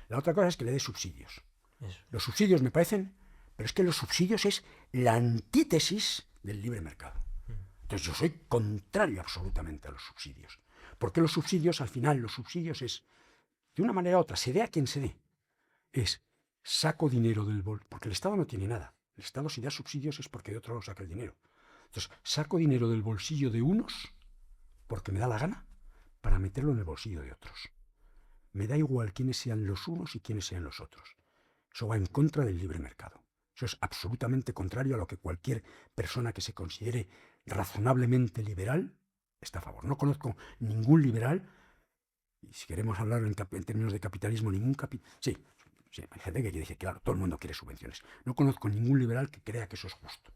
A: La otra cosa es que le dé subsidios.
C: Eso.
A: Los subsidios me parecen, pero es que los subsidios es la antítesis del libre mercado. Entonces yo soy contrario absolutamente a los subsidios. Porque los subsidios, al final, los subsidios es, de una manera u otra, se dé a quien se dé, es saco dinero del bolsillo, porque el Estado no tiene nada. El Estado si da subsidios es porque de otro lado saca el dinero. Entonces, saco dinero del bolsillo de unos, porque me da la gana, para meterlo en el bolsillo de otros. Me da igual quiénes sean los unos y quiénes sean los otros. Eso va en contra del libre mercado. Eso es absolutamente contrario a lo que cualquier persona que se considere razonablemente liberal está a favor. No conozco ningún liberal, y si queremos hablar en términos de capitalismo, Sí, hay gente que dice, claro, todo el mundo quiere subvenciones. No conozco ningún liberal que crea que eso es justo.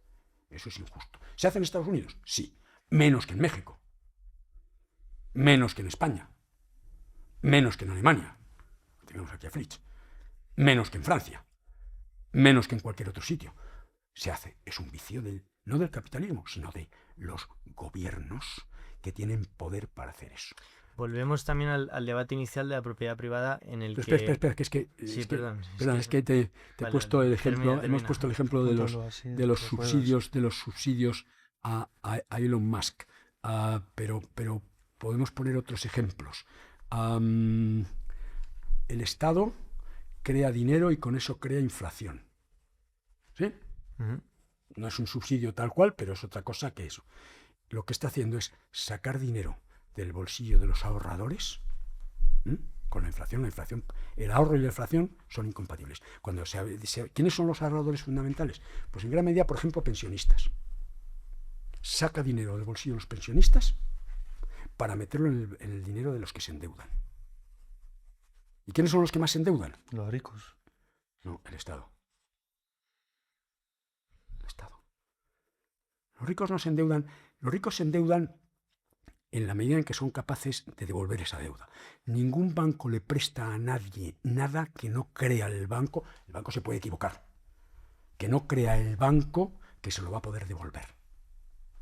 A: Eso es injusto. ¿Se hace en Estados Unidos? Sí. Menos que en México. Menos que en España. Menos que en Alemania. Tenemos aquí a Fritz. Menos que en Francia. Menos que en cualquier otro sitio. Se hace. Es un vicio no del capitalismo, sino de los gobiernos que tienen poder para hacer eso.
C: Volvemos también al debate inicial de la propiedad privada en el
A: Pero
C: que...
A: espera, es que te he puesto el ejemplo,
C: termina.
A: hemos puesto el ejemplo de los subsidios a Elon Musk, pero podemos poner otros ejemplos. El Estado crea dinero y con eso crea inflación. ¿Sí?
C: Ujú.
A: No es un subsidio tal cual, pero es otra cosa que eso. Lo que está haciendo es sacar dinero del bolsillo de los ahorradores. Con la inflación, el ahorro y la inflación son incompatibles. ¿Quiénes son los ahorradores fundamentales? Pues en gran medida, por ejemplo, pensionistas. Saca dinero del bolsillo de los pensionistas para meterlo en el dinero de los que se endeudan. ¿Y quiénes son los que más se endeudan?
B: Los ricos.
A: No, el Estado. El Estado. Los ricos no se endeudan. Los ricos se endeudan en la medida en que son capaces de devolver esa deuda. Ningún banco le presta a nadie nada que no crea el banco. El banco se puede equivocar. Que no crea el banco que se lo va a poder devolver.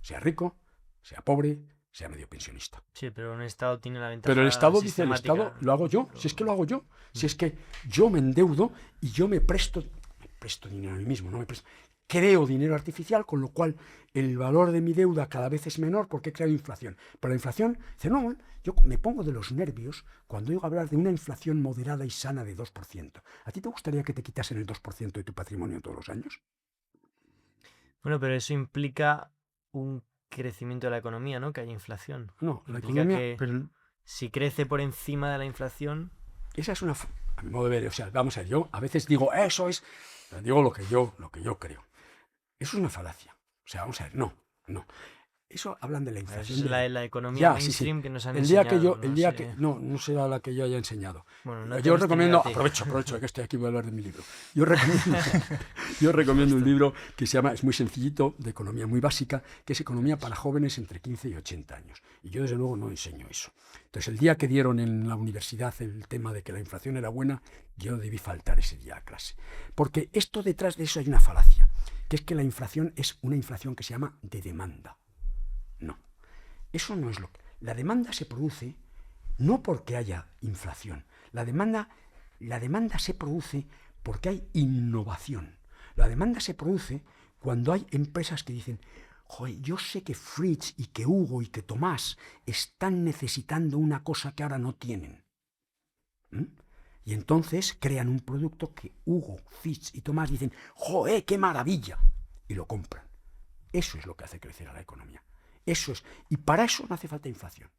A: Sea rico, sea pobre, sea medio pensionista.
C: Sí, pero un Estado tiene la ventaja.
A: Pero el Estado dice, el
C: sistemática.
A: Estado lo hago yo. Si es que lo hago yo. Si es que yo me endeudo y yo me presto dinero a mí mismo. No me presto. creo dinero artificial, con lo cual el valor de mi deuda cada vez es menor porque he creado inflación. Pero la inflación, dice, no, yo me pongo de los nervios cuando oigo hablar de una inflación moderada y sana de 2%. ¿A ti te gustaría que te quitasen el 2% de tu patrimonio todos los años?
C: Bueno, pero eso implica un crecimiento de la economía, ¿no? Que haya inflación.
A: No, la
C: Implica
A: economía...
C: que
B: Pero
C: si crece por encima de la inflación,
A: Esa es una... A mi modo de ver, o sea, vamos a ver, yo a veces digo, eso es... Digo lo que yo creo. Eso es una falacia. O sea, vamos a ver, no. Eso hablan de la
C: eso
A: inflación.
C: es
A: de-
C: la economía
A: Ya, sí,
C: mainstream que nos han
A: El día
C: enseñado.
A: que yo,
C: no
A: el día
C: sé.
A: que... No será la que yo haya enseñado.
C: Bueno, no te
A: Yo
C: hemos
A: recomiendo,
C: tenido a ti.
A: aprovecho que estoy aquí, voy a hablar de mi libro. Yo recomiendo un libro que se llama, es muy sencillito, de economía muy básica, que es Economía para jóvenes entre 15 y 80 años. Y yo desde luego no enseño eso. Entonces el día que dieron en la universidad el tema de que la inflación era buena, yo debí faltar ese día a clase. Porque esto detrás de eso hay una falacia, que es que la inflación es una inflación que se llama de demanda. No, eso no es lo que... La demanda se produce no porque haya inflación. La demanda se produce porque hay innovación. La demanda se produce cuando hay empresas que dicen, joder, yo sé que Fritz y que Hugo y que Tomás están necesitando una cosa que ahora no tienen. ¿Mm? Y entonces crean un producto que Hugo, Fritz y Tomás dicen, joder, qué maravilla, y lo compran. Eso es lo que hace crecer a la economía. Eso es. Y para eso no hace falta inflación.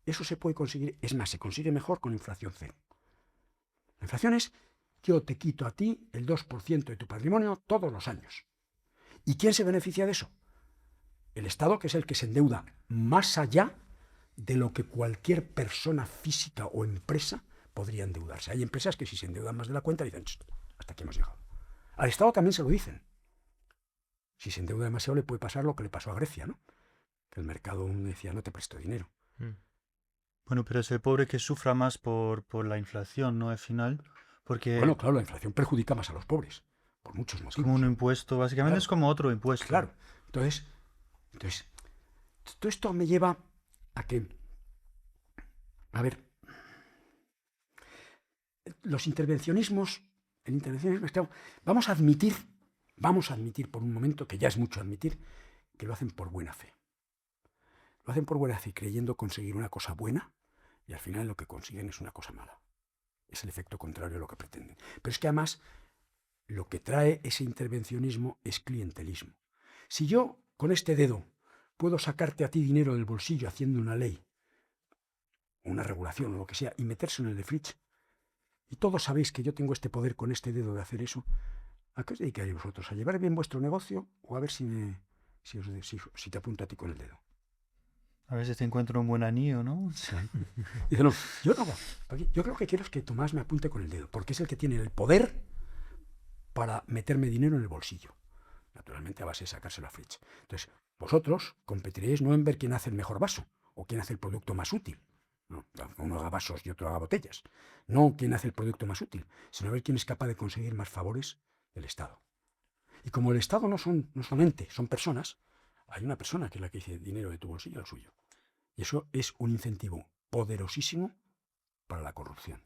A: Eso se puede conseguir, es más, se consigue mejor con inflación cero. La inflación es, yo te quito a ti el 2% de tu patrimonio todos los años. ¿Y quién se beneficia de eso? El Estado, que es el que se endeuda más allá de lo que cualquier persona física o empresa podría endeudarse. Hay empresas que si se endeudan más de la cuenta dicen, hasta aquí hemos llegado. Al Estado también se lo dicen. Si se endeuda demasiado le puede pasar lo que le pasó a Grecia, ¿no? Que el mercado decía, no te presto dinero.
B: bueno, pero es el pobre que sufra más por la inflación, ¿no? Al final, porque
A: Bueno, claro, la inflación perjudica más a los pobres, por muchos
B: es
A: motivos.
B: como un impuesto, básicamente
A: Claro.
B: es como otro impuesto.
A: Claro. Entonces, todo esto me lleva a que, a ver, los intervencionismos, el intervencionismo externo, vamos a admitir por un momento, que ya es mucho admitir, que lo hacen por buena fe. Lo hacen por buena fe creyendo conseguir una cosa buena y al final lo que consiguen es una cosa mala. Es el efecto contrario a lo que pretenden. Pero es que además lo que trae ese intervencionismo es clientelismo. Si yo con este dedo puedo sacarte a ti dinero del bolsillo haciendo una ley, una regulación o lo que sea, y metérselo en el de Fritz, y todos sabéis que yo tengo este poder con este dedo de hacer eso, ¿a qué os dedicáis vosotros? ¿A llevar bien vuestro negocio o a ver si te apunto a ti con el dedo?
B: A veces te encuentro un buen anillo, ¿no?
A: Sí. Dice, no, yo no. Yo creo que quiero es que Tomás me apunte con el dedo, porque es el que tiene el poder para meterme dinero en el bolsillo. Naturalmente a base de sacárselo a Fritz. Entonces, vosotros competiréis no en ver quién hace el mejor vaso o quién hace el producto más útil. No, uno haga vasos y otro haga botellas. No quién hace el producto más útil, sino ver quién es capaz de conseguir más favores del Estado. Y como el Estado no son entes, son personas, hay una persona que es la que dice dinero de tu bolsillo al suyo. Y eso es un incentivo poderosísimo para la corrupción.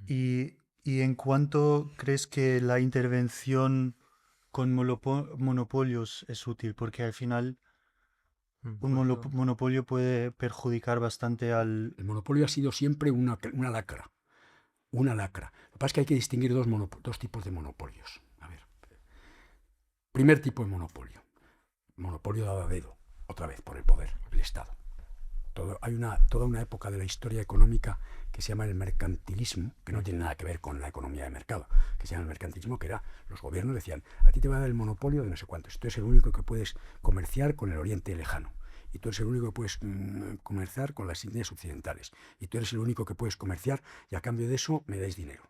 B: ¿Y en cuánto crees que la intervención con monopolios es útil? Porque al final un monopolio puede perjudicar bastante al...
A: El monopolio ha sido siempre una lacra. Una lacra. Lo que pasa es que hay que distinguir dos tipos de monopolios. A ver. Primer tipo de monopolio. Monopolio dado a dedo. Otra vez, por el poder, el Estado. Hay toda una época de la historia económica que se llama el mercantilismo, que no tiene nada que ver con la economía de mercado, que se llama el mercantilismo, que era, los gobiernos decían, a ti te va a dar el monopolio de no sé cuántos, tú eres el único que puedes comerciar con el Oriente Lejano, y tú eres el único que puedes comerciar con las Indias Occidentales, y tú eres el único que puedes comerciar, y a cambio de eso me dais dinero.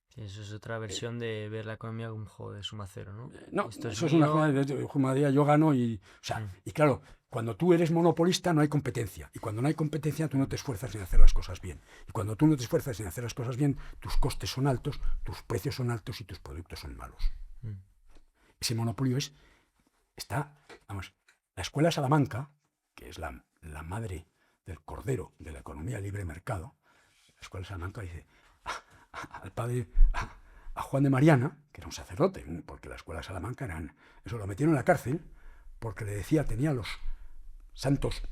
C: Sí, eso es otra versión de ver la economía como un juego de suma cero, ¿no?
A: No,
C: Esto
A: eso es
C: mío.
A: una forma de yo gano y... O sea, y claro, cuando tú eres monopolista no hay competencia. Y cuando no hay competencia tú no te esfuerzas en hacer las cosas bien. Y cuando tú no te esfuerzas en hacer las cosas bien, tus costes son altos, tus precios son altos y tus productos son malos. Ese monopolio vamos, la Escuela Salamanca, que es la madre del cordero de la economía libre mercado, la Escuela Salamanca dice... al padre a Juan de Mariana, que era un sacerdote, porque la escuela de Salamanca eso lo metieron en la cárcel, porque le decía, tenía los santos,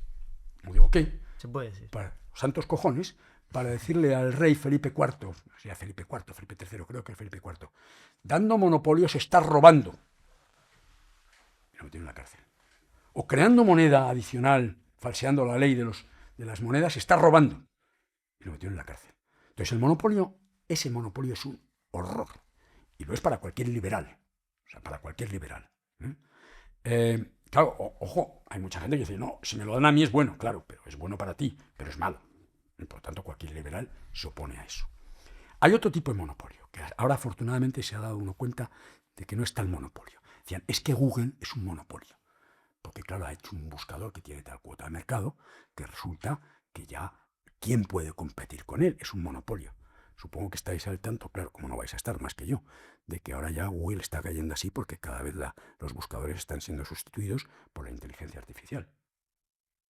A: no digo qué,
C: Se puede decir.
A: santos cojones, para decirle al rey Felipe IV, o sea, Felipe IV, Felipe III, creo que es Felipe IV, dando monopolio se está robando. Y lo metieron en la cárcel. O creando moneda adicional, falseando la ley de las monedas, se está robando. Y lo metieron en la cárcel. Entonces ese monopolio es un horror. Y lo es para cualquier liberal. O sea, para cualquier liberal. Claro, ojo, hay mucha gente que dice, no, si me lo dan a mí es bueno, claro, pero es bueno para ti, pero es malo. Y por tanto, cualquier liberal se opone a eso. Hay otro tipo de monopolio, que ahora afortunadamente se ha dado uno cuenta de que no es tal monopolio. Decían, es que Google es un monopolio. Porque claro, ha hecho un buscador que tiene tal cuota de mercado, que resulta que ya, ¿quién puede competir con él? Es un monopolio. Supongo que estáis al tanto, claro, como no vais a estar más que yo, de que ahora ya Google está cayendo así porque cada vez los buscadores están siendo sustituidos por la inteligencia artificial.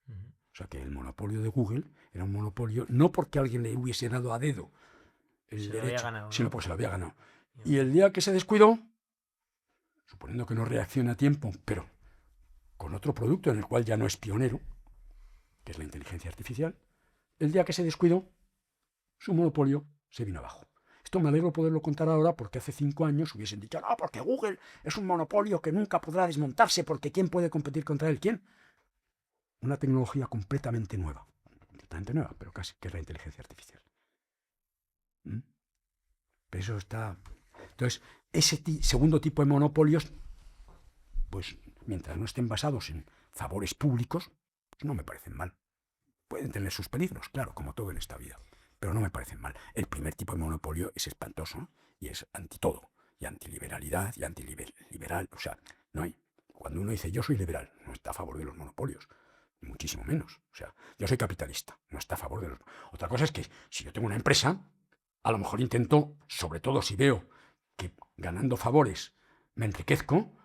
A: O sea que el monopolio de Google era un monopolio no porque alguien le hubiese dado a dedo el derecho, sino porque se lo había ganado. Y el día que se descuidó, suponiendo que no reaccione a tiempo, pero con otro producto en el cual ya no es pionero, que es la inteligencia artificial, el día que se descuidó, su monopolio se vino abajo. Esto me alegro poderlo contar ahora porque hace 5 años hubiesen dicho, no, porque Google es un monopolio que nunca podrá desmontarse porque ¿quién puede competir contra él? ¿Quién? Una tecnología completamente nueva, pero casi, que es la inteligencia artificial. Pero eso está... Entonces, ese segundo tipo de monopolios, pues mientras no estén basados en favores públicos, pues no me parecen mal. Pueden tener sus peligros, claro, como todo en esta vida, pero no me parecen mal. El primer tipo de monopolio es espantoso y es anti todo, y antiliberalidad, y antiliberal, o sea, no hay. Cuando uno dice yo soy liberal, no está a favor de los monopolios, muchísimo menos. O sea, yo soy capitalista, no está a favor de los... Otra cosa es que si yo tengo una empresa, a lo mejor intento, sobre todo si veo que ganando favores me enriquezco,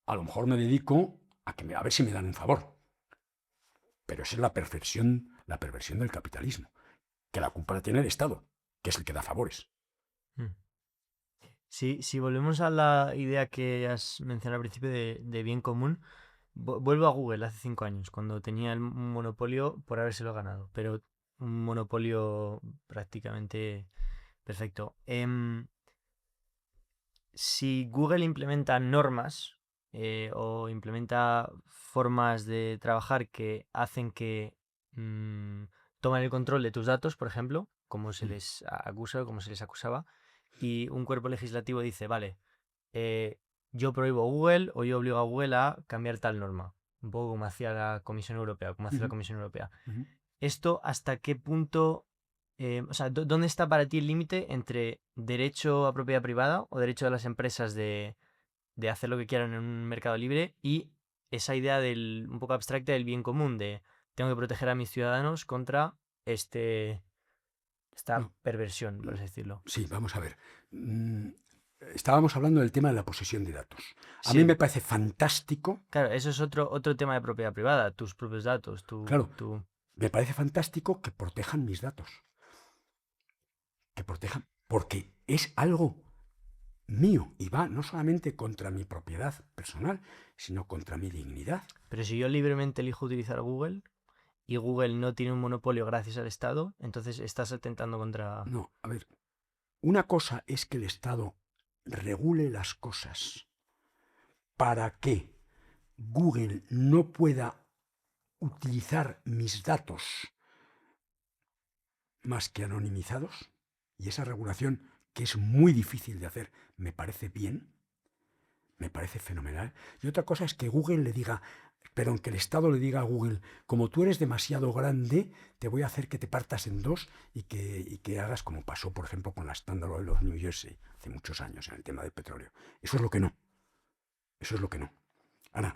A: a lo mejor me dedico a ver si me dan un favor. Pero esa es la perversión del capitalismo, que la culpa la tiene el Estado, que es el que da favores.
C: Si volvemos a la idea que has mencionado al principio de bien común, vuelvo a Google hace 5 años, cuando tenía el monopolio por habérselo ganado, pero un monopolio prácticamente perfecto. Si Google implementa normas o implementa formas de trabajar que hacen que tomen el control de tus datos, por ejemplo, como se les acusa o como se les acusaba, y un cuerpo legislativo dice, vale, yo prohíbo Google o yo obligo a Google a cambiar tal norma, un poco como hacía la Comisión Europea, como hace la Comisión Europea. ¿Esto hasta qué punto, o sea, dónde está para ti el límite entre derecho a propiedad privada o derecho de las empresas de hacer lo que quieran en un mercado libre y esa idea un poco abstracta del bien común, de tengo que proteger a mis ciudadanos contra esta perversión, por así decirlo?
A: Sí, vamos a ver. Estábamos hablando del tema de la posesión de datos. A
C: Sí.
A: mí me parece fantástico.
C: Claro, eso es otro tema de propiedad privada, tus propios datos.
A: Claro, me parece fantástico que protejan mis datos. Que protejan, porque es algo mío y va no solamente contra mi propiedad personal, sino contra mi dignidad.
C: Pero si yo libremente elijo utilizar Google y Google no tiene un monopolio gracias al Estado, entonces estás atentando contra...
A: No, a ver, una cosa es que el Estado regule las cosas para que Google no pueda utilizar mis datos más que anonimizados, y esa regulación, que es muy difícil de hacer, me parece bien, me parece fenomenal. Y otra cosa es que Google le diga, perdón, que el Estado le diga a Google, como tú eres demasiado grande, te voy a hacer que te partas en dos y que hagas como pasó, por ejemplo, con la Standard Oil of New Jersey hace muchos años en el tema del petróleo. Eso es lo que no. Eso es lo que no. Ahora,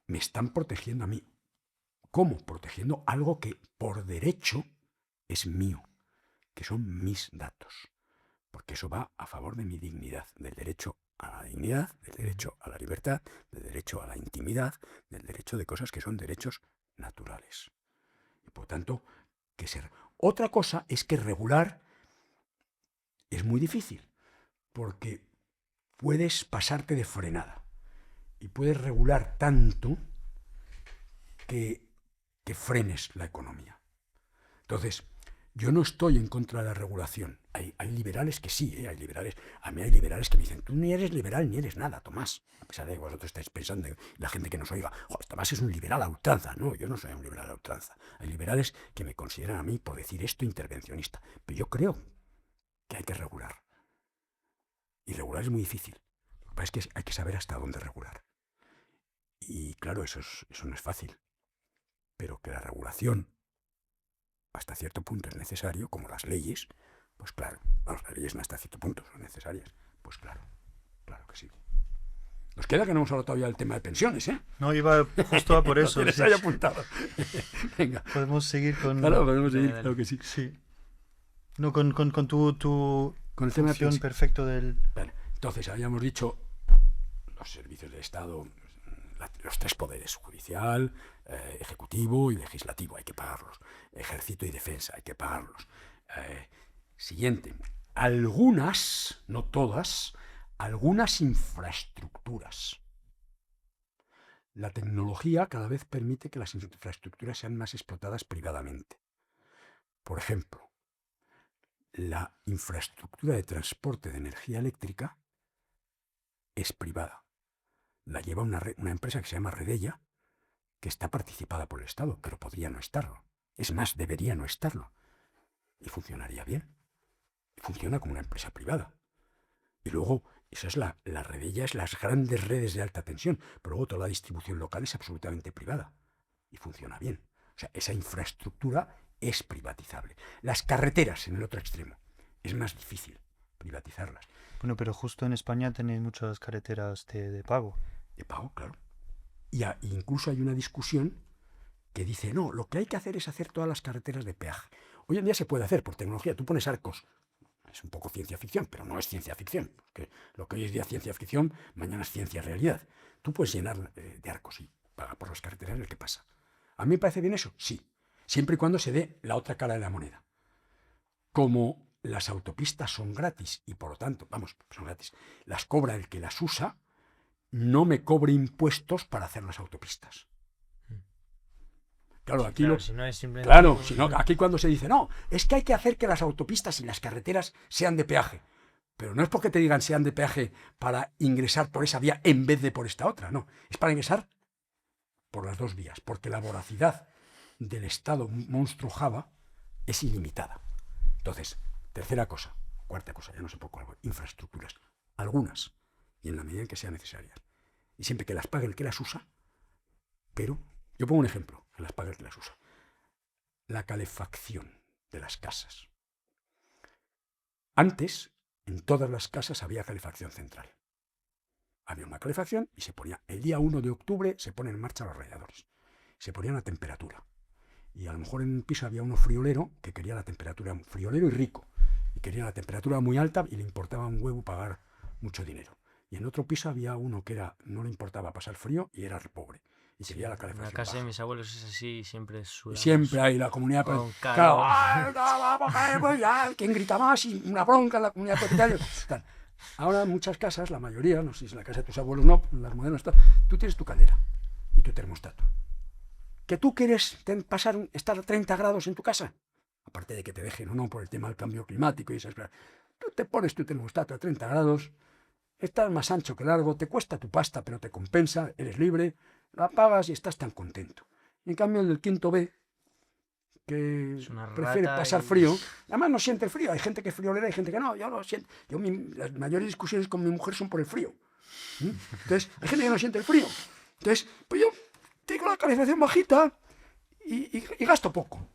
A: me están protegiendo a mí. ¿Cómo? Protegiendo algo que por derecho es mío, que son mis datos. Porque eso va a favor de mi dignidad, del derecho a la dignidad, del derecho a la libertad, del derecho a la intimidad, del derecho de cosas que son derechos naturales. Y por tanto, que ser. Otra cosa es que regular es muy difícil, porque puedes pasarte de frenada y puedes regular tanto que frenes la economía. Entonces, yo no estoy en contra de la regulación. Hay liberales que sí, hay liberales. A mí hay liberales que me dicen, tú ni eres liberal ni eres nada, Tomás. A pesar de que vosotros estáis pensando, la gente que nos oiga, Tomás es un liberal a ultranza. No, yo no soy un liberal a ultranza. Hay liberales que me consideran a mí, por decir esto, intervencionista. Pero yo creo que hay que regular. Y regular es muy difícil. Lo que pasa es que hay que saber hasta dónde regular. Y claro, eso no es fácil. Pero que la regulación hasta cierto punto es necesario, como las leyes, pues claro, las leyes hasta cierto punto son necesarias, pues claro que sí. Nos queda que no hemos hablado todavía del tema de pensiones, ¿eh?
B: No, iba justo a por eso.
A: No les haya apuntado. Venga.
B: Podemos seguir con...
A: Claro, podemos seguir, claro que sí.
B: Sí. No, con tu
A: con el tema de
B: función perfecto del...
A: Vale. Entonces, habíamos dicho los servicios del Estado, los tres poderes, judicial, ejecutivo y legislativo, hay que pagarlos. Ejército y defensa, hay que pagarlos. Siguiente. Algunas, no todas, algunas infraestructuras. La tecnología cada vez permite que las infraestructuras sean más explotadas privadamente. Por ejemplo, la infraestructura de transporte de energía eléctrica es privada. La lleva una empresa que se llama Redella, que está participada por el Estado, pero podría no estarlo. Es más, debería no estarlo. Y funcionaría bien. Funciona como una empresa privada. Y luego, esa es la Redella, es las grandes redes de alta tensión, pero luego toda la distribución local es absolutamente privada. Y funciona bien. O sea, esa infraestructura es privatizable. Las carreteras, en el otro extremo, es más difícil privatizarlas.
B: Bueno, pero justo en España tenéis muchas carreteras de pago.
A: De pago, claro. Y incluso hay una discusión que dice, no, lo que hay que hacer es hacer todas las carreteras de peaje. Hoy en día se puede hacer por tecnología. Tú pones arcos. Es un poco ciencia ficción, pero no es ciencia ficción. Porque lo que hoy es día ciencia ficción, mañana es ciencia realidad. Tú puedes llenar de arcos y pagar por las carreteras el que pasa. ¿A mí me parece bien eso? Sí. Siempre y cuando se dé la otra cara de la moneda. Como las autopistas son gratis y por lo tanto, son gratis, las cobra el que las usa, no me cobre impuestos para hacer las autopistas. Claro, aquí
C: claro, si no es simplemente...
A: Claro, aquí cuando se dice, no, es que hay que hacer que las autopistas y las carreteras sean de peaje. Pero no es porque te digan sean de peaje para ingresar por esa vía en vez de por esta otra, no. Es para ingresar por las dos vías, porque la voracidad del Estado monstruo Java es ilimitada. Entonces, cuarta cosa, ya no sé por cuál, infraestructuras. Algunas, y en la medida en que sean necesarias. Y siempre que las pague el que las usa, pero, yo pongo un ejemplo, que las pague el que las usa. La calefacción de las casas. Antes, en todas las casas había calefacción central. Había una calefacción y se ponía, el día 1 de octubre se ponen en marcha los radiadores. Se ponían a temperatura. Y a lo mejor en un piso había uno friolero que quería la temperatura, friolero y rico. Y quería la temperatura muy alta y le importaba un huevo pagar mucho dinero. Y en otro piso había uno que no le importaba pasar frío y era pobre. Y quería la calefacción.
C: En la casa
A: baja.
C: de mis abuelos es así, siempre sudamos.
A: Siempre hay la comunidad.
C: Claro,
A: ¿Quién grita más? Y una bronca en la comunidad propietaria. Ahora en muchas casas, la mayoría, no sé si es en la casa de tus abuelos no, en las modernas, tú tienes tu caldera y tu termostato. ¿Que tú quieres estar a 30 grados en tu casa? Aparte de que te dejen o no por el tema del cambio climático y esas cosas. Tú te pones tu termostato a 30 grados, estás más ancho que largo, te cuesta tu pasta, pero te compensa, eres libre, la pagas y estás tan contento. Y en cambio el del quinto B, que prefiere pasar frío, además no siente el frío, hay gente que es friolera y hay gente que no, yo lo siento. Las mayores discusiones con mi mujer son por el frío. Entonces, hay gente que no siente el frío. Entonces, pues yo tengo la calefacción bajita y gasto poco.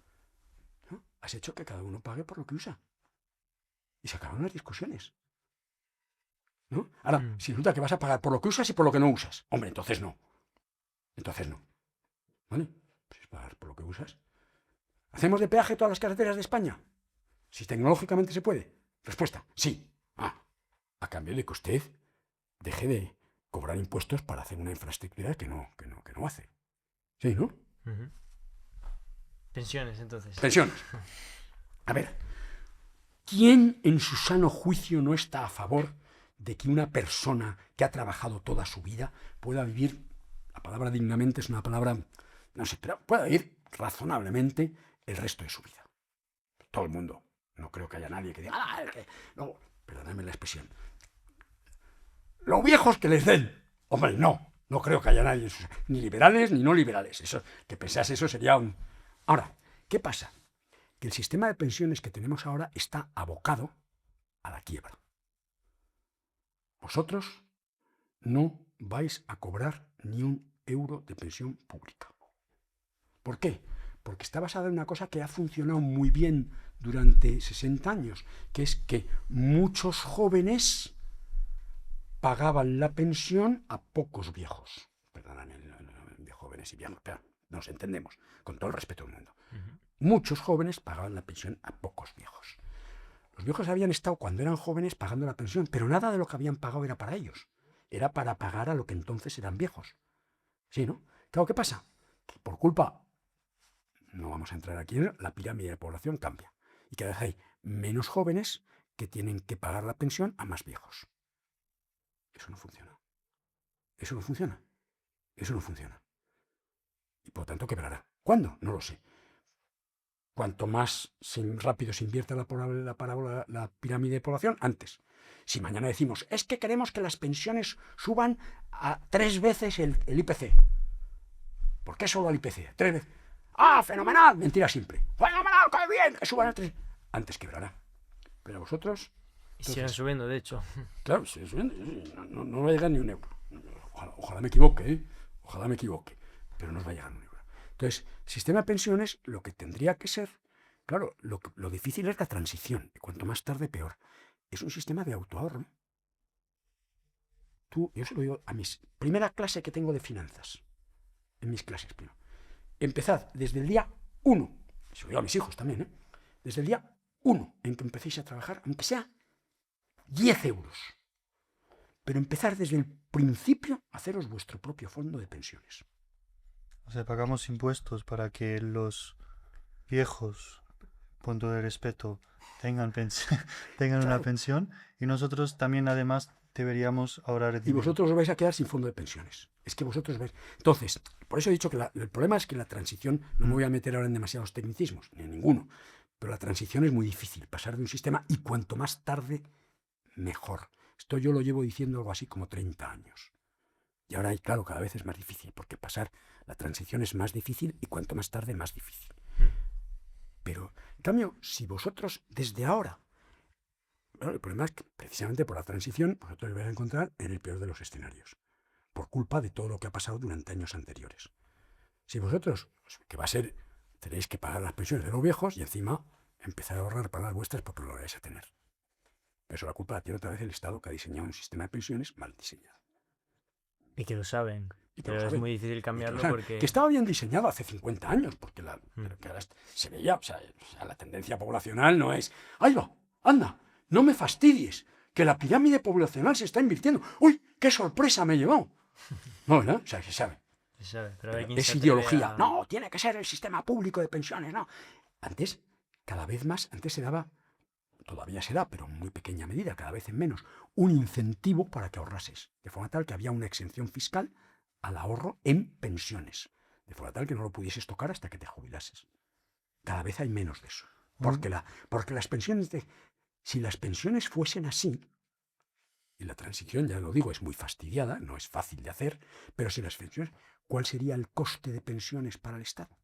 A: ¿No? Has hecho que cada uno pague por lo que usa. Y se acaban las discusiones. ¿No? Ahora, si resulta que vas a pagar por lo que usas y por lo que no usas, hombre, entonces no. ¿Vale? Pues es pagar por lo que usas. ¿Hacemos de peaje todas las carreteras de España? Si tecnológicamente se puede. Respuesta, sí. A cambio de que usted deje de cobrar impuestos para hacer una infraestructura que no hace. ¿Sí, no?
C: Uh-huh. Pensiones, entonces.
A: Pensiones. A ver, ¿quién en su sano juicio no está a favor de que una persona que ha trabajado toda su vida pueda vivir, la palabra dignamente es una palabra, no sé, pero pueda vivir razonablemente el resto de su vida. Todo el mundo. No creo que haya nadie que diga, no, perdóname la expresión, los viejos que les den. Hombre, no creo que haya nadie, ni liberales ni no liberales. Eso, que pensase eso sería un... Ahora, ¿qué pasa? Que el sistema de pensiones que tenemos ahora está abocado a la quiebra. Vosotros no vais a cobrar ni un euro de pensión pública. ¿Por qué? Porque está basada en una cosa que ha funcionado muy bien durante 60 años, que es que muchos jóvenes pagaban la pensión a pocos viejos. Perdóname, de jóvenes y viejos, pero nos entendemos, con todo el respeto del mundo. Muchos jóvenes pagaban la pensión a pocos viejos. Los viejos habían estado, cuando eran jóvenes, pagando la pensión, pero nada de lo que habían pagado era para ellos. Era para pagar a lo que entonces eran viejos. ¿Sí, no? Claro, ¿qué pasa? Que por culpa, no vamos a entrar aquí, la pirámide de población cambia. Y cada vez hay menos jóvenes que tienen que pagar la pensión a más viejos. Eso no funciona. Eso no funciona. Eso no funciona. Y por tanto quebrará. ¿Cuándo? No lo sé. Cuanto más rápido se invierta la pirámide de población, antes. Si mañana decimos, es que queremos que las pensiones suban a 3 veces el IPC. ¿Por qué solo al IPC? 3 veces. ¡Ah, fenomenal! Mentira siempre. ¡Fenomenal! ¡Qué bien! Que suban a 3. Antes quebrará. Pero vosotros...
C: Y siguen subiendo, de hecho.
A: Claro, siguen subiendo. No va a llegar ni un euro. Ojalá me equivoque, ¿eh? Ojalá me equivoque. Pero no os va a llegar un euro. Entonces, el sistema de pensiones, lo que tendría que ser, claro, lo difícil es la transición, y cuanto más tarde peor. Es un sistema de autoahorro. Yo se lo digo a mis primera clase que tengo de finanzas, en mis clases, primero. Empezad desde el día 1, se lo digo a mis hijos también, ¿eh? Desde el día 1 en que empecéis a trabajar, aunque sea 10 euros. Pero empezar desde el principio a haceros vuestro propio fondo de pensiones.
B: O sea, pagamos impuestos para que los viejos, punto de respeto, tengan
A: Claro.
B: una pensión, y nosotros también además deberíamos ahorrar
A: Y
B: dinero.
A: vosotros os vais a quedar sin fondo de pensiones. Es que vosotros vais... Entonces, por eso he dicho que el problema es que la transición, no me voy a meter ahora en demasiados tecnicismos, ni en ninguno, pero la transición es muy difícil, pasar de un sistema, y cuanto más tarde, mejor. Esto yo lo llevo diciendo algo así como 30 años. Y ahora, claro, cada vez es más difícil, porque la transición es más difícil y cuanto más tarde, más difícil. Pero, en cambio, si vosotros desde ahora... Bueno, el problema es que precisamente por la transición vosotros vais a encontrar en el peor de los escenarios, por culpa de todo lo que ha pasado durante años anteriores. Si vosotros, que va a ser, tenéis que pagar las pensiones de los viejos y encima empezar a ahorrar para las vuestras porque lo vais a tener. Eso la culpa la tiene otra vez el Estado, que ha diseñado un sistema de pensiones mal diseñado.
C: Y que lo saben.
A: Y que
C: Pero
A: lo
C: es
A: saben.
C: muy difícil
A: Y
C: cambiarlo
A: que, o sea,
C: porque...
A: que estaba bien diseñado hace 50 años, porque pero que ahora se veía, o sea, la tendencia poblacional no es, ¡ay va! ¡Anda! ¡No me fastidies! Que la pirámide poblacional se está invirtiendo. ¡Uy! ¡Qué sorpresa me he llevado! No, ¿verdad? O sea, se sabe.
C: Se sabe, pero hay
A: Pero
C: quien
A: es
C: se atreve
A: ideología.
C: a-
A: No, tiene que ser el sistema público de pensiones, no. Antes, cada vez más, antes se daba, todavía se da, pero en muy pequeña medida, cada vez en menos, un incentivo para que ahorrases. De forma tal que había una exención fiscal al ahorro en pensiones. De forma tal que no lo pudieses tocar hasta que te jubilases. Cada vez hay menos de eso. Porque las pensiones si las pensiones fuesen así, y la transición, ya lo digo, es muy fastidiada, no es fácil de hacer, pero si las pensiones, ¿cuál sería el coste de pensiones para el Estado?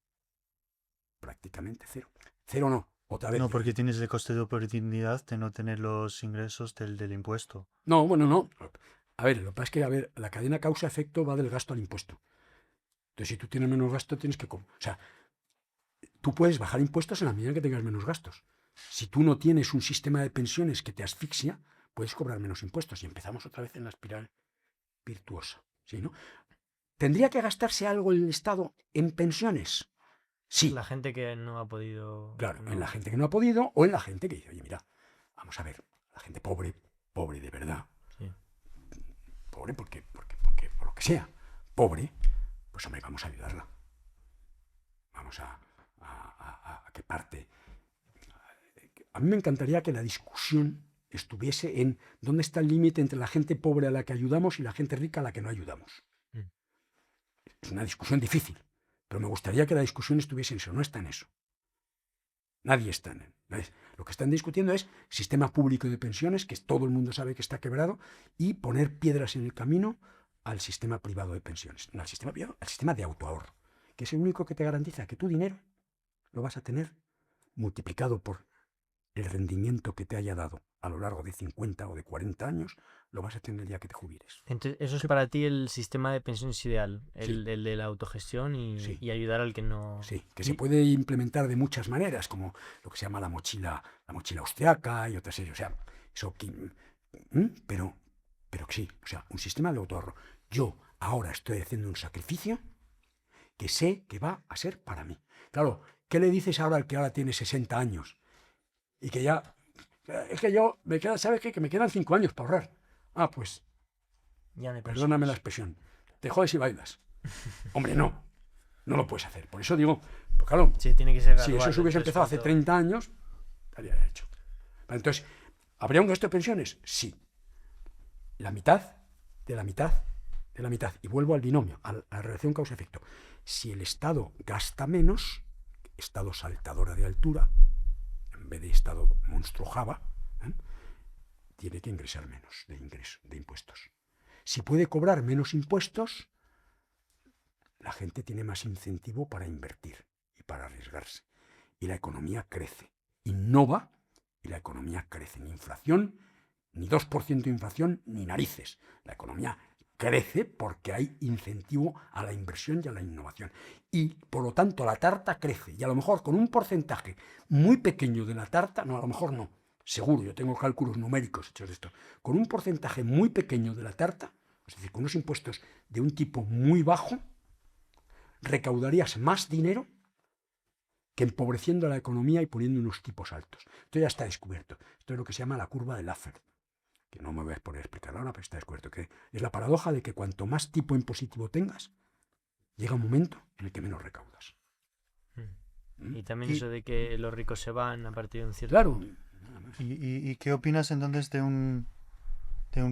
A: Prácticamente cero. Cero no, otra vez.
B: No, porque tienes el coste de oportunidad de no tener los ingresos del impuesto.
A: No, bueno, no. A ver, lo que pasa es que, la cadena causa-efecto va del gasto al impuesto. Entonces, si tú tienes menos gasto, tienes que... O sea, tú puedes bajar impuestos en la medida que tengas menos gastos. Si tú no tienes un sistema de pensiones que te asfixia, puedes cobrar menos impuestos. Y empezamos otra vez en la espiral virtuosa. ¿Sí, no? ¿Tendría que gastarse algo el Estado en pensiones? Sí.
C: La gente que no ha podido...
A: Claro,
C: no.
A: en la gente que no ha podido o en la gente que dice, oye, mira, vamos a ver, la gente pobre de verdad,
C: Sí.
A: pobre porque por lo que sea, pobre, pues hombre, vamos a ayudarla. Vamos a que parte. A mí me encantaría que la discusión estuviese en dónde está el límite entre la gente pobre a la que ayudamos y la gente rica a la que no ayudamos. Es una discusión difícil, pero me gustaría que la discusión estuviese en eso, no está en eso. Nadie está en él. Lo que están discutiendo es sistema público de pensiones, que todo el mundo sabe que está quebrado, y poner piedras en el camino al sistema privado de pensiones. No al sistema privado, al sistema de autoahorro, que es el único que te garantiza que tu dinero lo vas a tener multiplicado por el rendimiento que te haya dado a lo largo de 50 o de 40 años, lo vas a tener el día que te jubiles.
C: Entonces, eso es para ti el sistema de pensiones ideal, el de la autogestión y ayudar al que no...
A: Sí, que se puede implementar de muchas maneras, como lo que se llama la mochila austriaca y otras series. O sea, eso, pero sí, o sea, un sistema de autoahorro. Yo ahora estoy haciendo un sacrificio que sé que va a ser para mí. Claro, ¿qué le dices ahora al que ahora tiene 60 años? Y que ya... Es que yo, ¿sabes qué? Que me quedan 5 años para ahorrar. Ah, pues,
C: Ya no hay
A: perdóname la
C: pensiones.
A: expresión, te jodes y bailas. Hombre, no lo puedes hacer. Por eso digo, pues claro,
C: Sí, tiene que ser
A: si
C: gradual,
A: eso se hubiese
C: entonces,
A: empezado hace
C: cuando-
A: 30 años, estaría ya hecho. Vale, entonces, ¿habría un gasto de pensiones? Sí. La mitad de la mitad de la mitad. Y vuelvo al binomio, a la relación causa-efecto. Si el Estado gasta menos, Estado saltadora de altura, en vez de Estado monstruo Java, tiene que ingresar menos de impuestos. Si puede cobrar menos impuestos, la gente tiene más incentivo para invertir y para arriesgarse. Y la economía crece, innova y la economía crece. Ni inflación, ni 2% de inflación, ni narices. La economía crece porque hay incentivo a la inversión y a la innovación. Y por lo tanto la tarta crece. Y a lo mejor con un porcentaje muy pequeño de la tarta, no, a lo mejor no, seguro, yo tengo cálculos numéricos hechos de esto, con un porcentaje muy pequeño de la tarta, es decir, con unos impuestos de un tipo muy bajo, recaudarías más dinero que empobreciendo a la economía y poniendo unos tipos altos. Esto ya está descubierto. Esto es lo que se llama la curva de Laffer, que no me voy a poner a explicar ahora, pero está descubierto, que es la paradoja de que cuanto más tipo impositivo tengas, llega un momento en el que menos recaudas.
C: Y también eso de que los ricos se van a partir de un cierto...
A: Claro.
B: ¿Y qué opinas entonces de un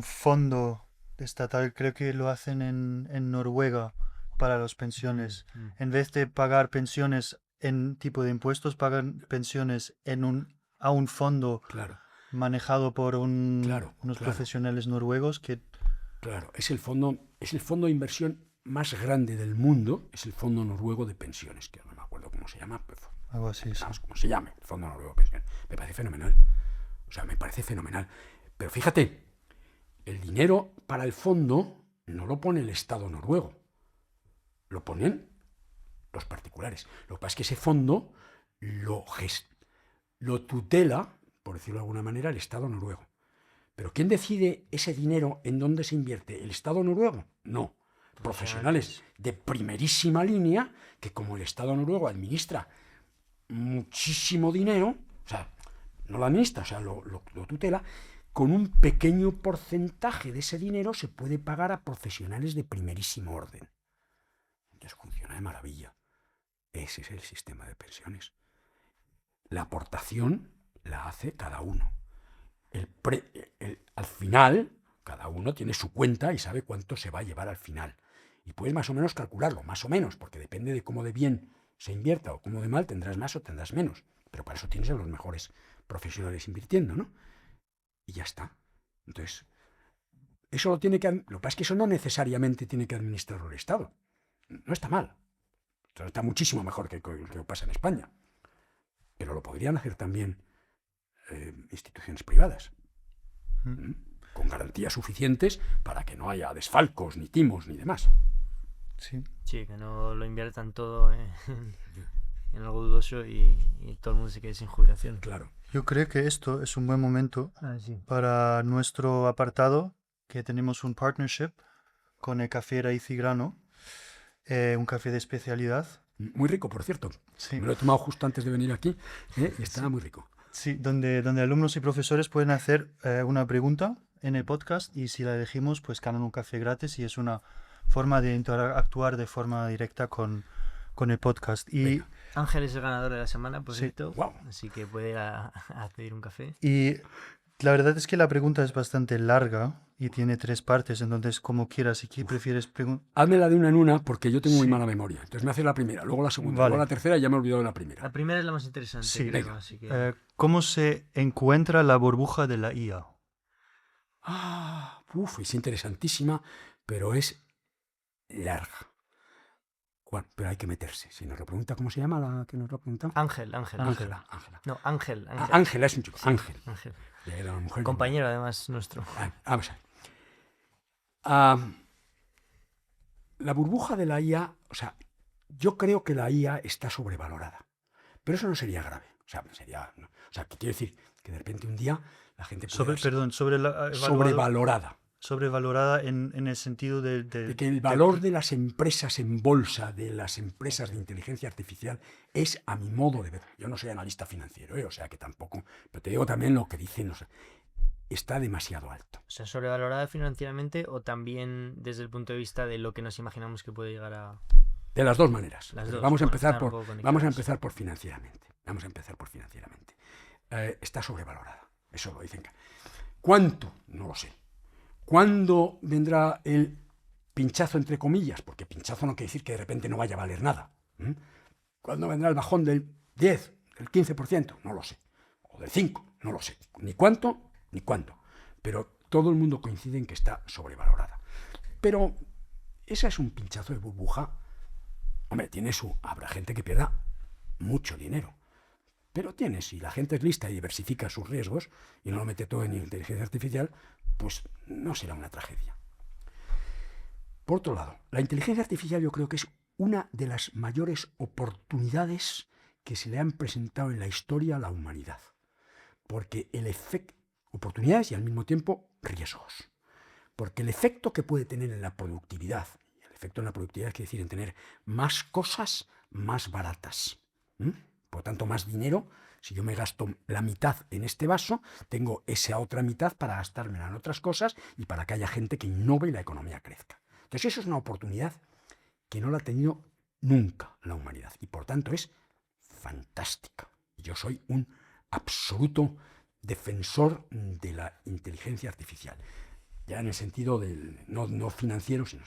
B: fondo estatal? Creo que lo hacen en Noruega para las pensiones. En vez de pagar pensiones en tipo de impuestos, pagan pensiones a un fondo
A: Claro,
B: manejado por unos
A: claro.
B: profesionales noruegos que...
A: Claro, es el fondo de inversión más grande del mundo, es el Fondo Noruego de Pensiones, que no me acuerdo cómo se llama, pero
B: Algo así, sí.
A: sabes cómo se llama, el Fondo Noruego de Pensiones. Me parece fenomenal. O sea, me parece fenomenal. Pero fíjate, el dinero para el fondo no lo pone el Estado noruego, lo ponen los particulares. Lo que pasa es que ese fondo lo tutela, por decirlo de alguna manera, el Estado noruego. Pero ¿quién decide ese dinero en dónde se invierte? ¿El Estado noruego? No. Profesionales de primerísima línea que, como el Estado noruego administra muchísimo dinero, o sea, no lo administra, o sea, lo tutela, con un pequeño porcentaje de ese dinero se puede pagar a profesionales de primerísimo orden. Entonces funciona de maravilla. Ese es el sistema de pensiones. La aportación la hace cada uno. Al final, cada uno tiene su cuenta y sabe cuánto se va a llevar al final. Y puedes más o menos calcularlo, más o menos, porque depende de cómo de bien se invierta o cómo de mal, tendrás más o tendrás menos. Pero para eso tienes a los mejores profesionales invirtiendo, ¿no? Y ya está. Entonces, eso lo tiene que... Lo que pasa es que eso no necesariamente tiene que administrarlo el Estado. No está mal. Está muchísimo mejor que lo que pasa en España. Pero lo podrían hacer también instituciones privadas, con garantías suficientes para que no haya desfalcos, ni timos, ni demás.
B: Sí.
C: Sí, que no lo inviertan todo en algo dudoso y todo el mundo se quede sin jubilación.
A: Claro.
B: Yo creo que esto es un buen momento
C: Sí.
B: para nuestro apartado, que tenemos un partnership con el Café Raíz y Grano, un café de especialidad.
A: Muy rico, por cierto.
B: Sí.
A: Me lo he tomado justo antes de venir aquí y está muy rico.
B: Sí, donde alumnos y profesores pueden hacer una pregunta en el podcast y si la elegimos, pues ganan un café gratis y es una forma de interactuar de forma directa con el podcast. Y,
A: Venga.
C: Ángel es el ganador de la semana, por
B: Sí.
C: cierto.
A: Guau.
C: Así que puede ir a pedir un café.
B: y La verdad es que la pregunta es bastante larga y tiene 3 partes, entonces como quieras, si prefieres preguntar...
A: Házmela de una en una porque yo tengo muy
B: Sí.
A: mala memoria. Entonces me haces la primera, luego la segunda,
B: Vale.
A: luego la tercera y ya me he olvidado de la primera.
C: La primera es la más interesante,
B: Sí.
C: creo,
A: Venga.
C: así que...
B: ¿Cómo se encuentra la burbuja de la IA?
A: Es interesantísima, pero es larga. Bueno, pero hay que meterse. Si nos lo pregunta, ¿cómo se llama la que nos lo ha preguntado?
C: Ángela.
A: Ángela.
C: No, Ángel.
A: Ángela es un chico.
C: Sí,
A: Ángel.
C: Ángel.
A: Ya era una mujer.
C: Compañero, además, nuestro.
A: Vamos a ver. Ah, la burbuja de la IA, o sea, yo creo que la IA está sobrevalorada. Pero eso no sería grave. O sea, que quiero decir que de repente un día la gente puede
B: Sobrevalorada
A: sobrevalorada
B: en el sentido
A: de que el valor de las empresas en bolsa, de las empresas de inteligencia artificial, es a mi modo de ver. Yo no soy analista financiero, o sea que tampoco, pero te digo también lo que dicen, o sea, está demasiado alto.
C: O sea, sobrevalorada financieramente o también desde el punto de vista de lo que nos imaginamos que puede llegar a...
A: De las dos maneras.
C: Las dos,
A: Vamos a
C: bueno,
A: empezar
C: están un
A: por
C: poco conectadas.
A: vamos a empezar por financieramente. Está sobrevalorada. Eso lo dicen. ¿Cuánto? No lo sé. ¿Cuándo vendrá el pinchazo entre comillas? Porque pinchazo no quiere decir que de repente no vaya a valer nada. ¿Cuándo vendrá el bajón del 10, del 15%? No lo sé. O del 5%, no lo sé. Ni cuánto, ni cuándo. Pero todo el mundo coincide en que está sobrevalorada. Pero ese es un pinchazo de burbuja. Hombre, habrá gente que pierda mucho dinero. Pero si la gente es lista y diversifica sus riesgos y no lo mete todo en inteligencia artificial, pues no será una tragedia. Por otro lado, la inteligencia artificial yo creo que es una de las mayores oportunidades que se le han presentado en la historia a la humanidad. Porque oportunidades y al mismo tiempo riesgos. Porque el efecto que puede tener en la productividad, el efecto en la productividad quiere decir en tener más cosas más baratas. Por lo tanto, más dinero. Si yo me gasto la mitad en este vaso, tengo esa otra mitad para gastármela en otras cosas y para que haya gente que innove y la economía crezca. Entonces, eso es una oportunidad que no la ha tenido nunca la humanidad y, por tanto, es fantástica. Yo soy un absoluto defensor de la inteligencia artificial. Ya en el sentido no financiero, sino...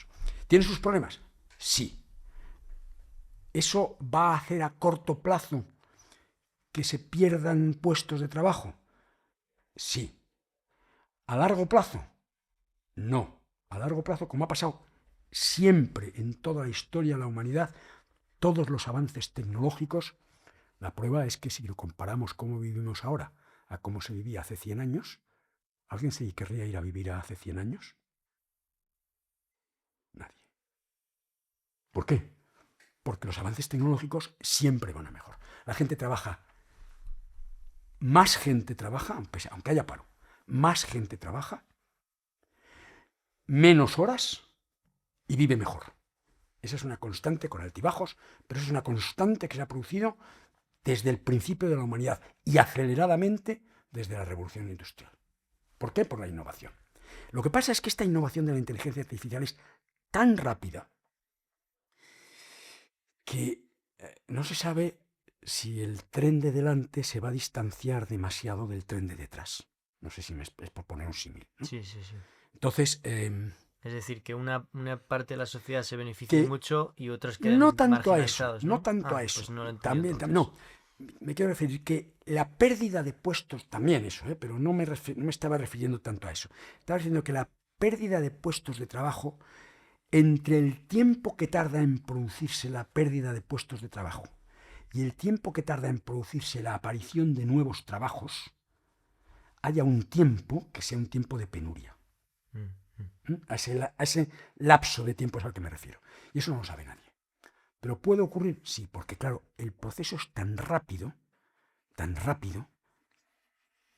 A: ¿Tiene sus problemas? Sí. ¿Eso va a hacer a corto plazo que se pierdan puestos de trabajo? Sí. ¿A largo plazo? No. A largo plazo, como ha pasado siempre en toda la historia de la humanidad, todos los avances tecnológicos, la prueba es que si lo comparamos cómo vivimos ahora a cómo se vivía hace 100 años, ¿alguien se querría ir a vivir hace 100 años? Nadie. ¿Por qué? Porque los avances tecnológicos siempre van a mejor. La gente trabaja, más gente trabaja, aunque haya paro, más gente trabaja, menos horas y vive mejor. Esa es una constante con altibajos, pero es una constante que se ha producido desde el principio de la humanidad y aceleradamente desde la revolución industrial. ¿Por qué? Por la innovación. Lo que pasa es que esta innovación de la inteligencia artificial es tan rápida que no se sabe si el tren de delante se va a distanciar demasiado del tren de detrás. No sé si es por poner un símil, ¿no?
C: Sí.
A: Entonces...
C: es decir, que una parte de la sociedad se beneficia mucho y otros quedan
A: no tanto a eso,
C: marginalizados,
A: no tanto a eso.
C: Pues no lo he
A: También,
C: entendido,
A: me quiero referir que la pérdida de puestos, también eso, pero no me estaba refiriendo tanto a eso. Estaba diciendo que la pérdida de puestos de trabajo, entre el tiempo que tarda en producirse la pérdida de puestos de trabajo y el tiempo que tarda en producirse la aparición de nuevos trabajos, haya un tiempo que sea un tiempo de penuria. A ese lapso de tiempo es al que me refiero. Y eso no lo sabe nadie. ¿Pero puede ocurrir? Sí, porque claro, el proceso es tan rápido,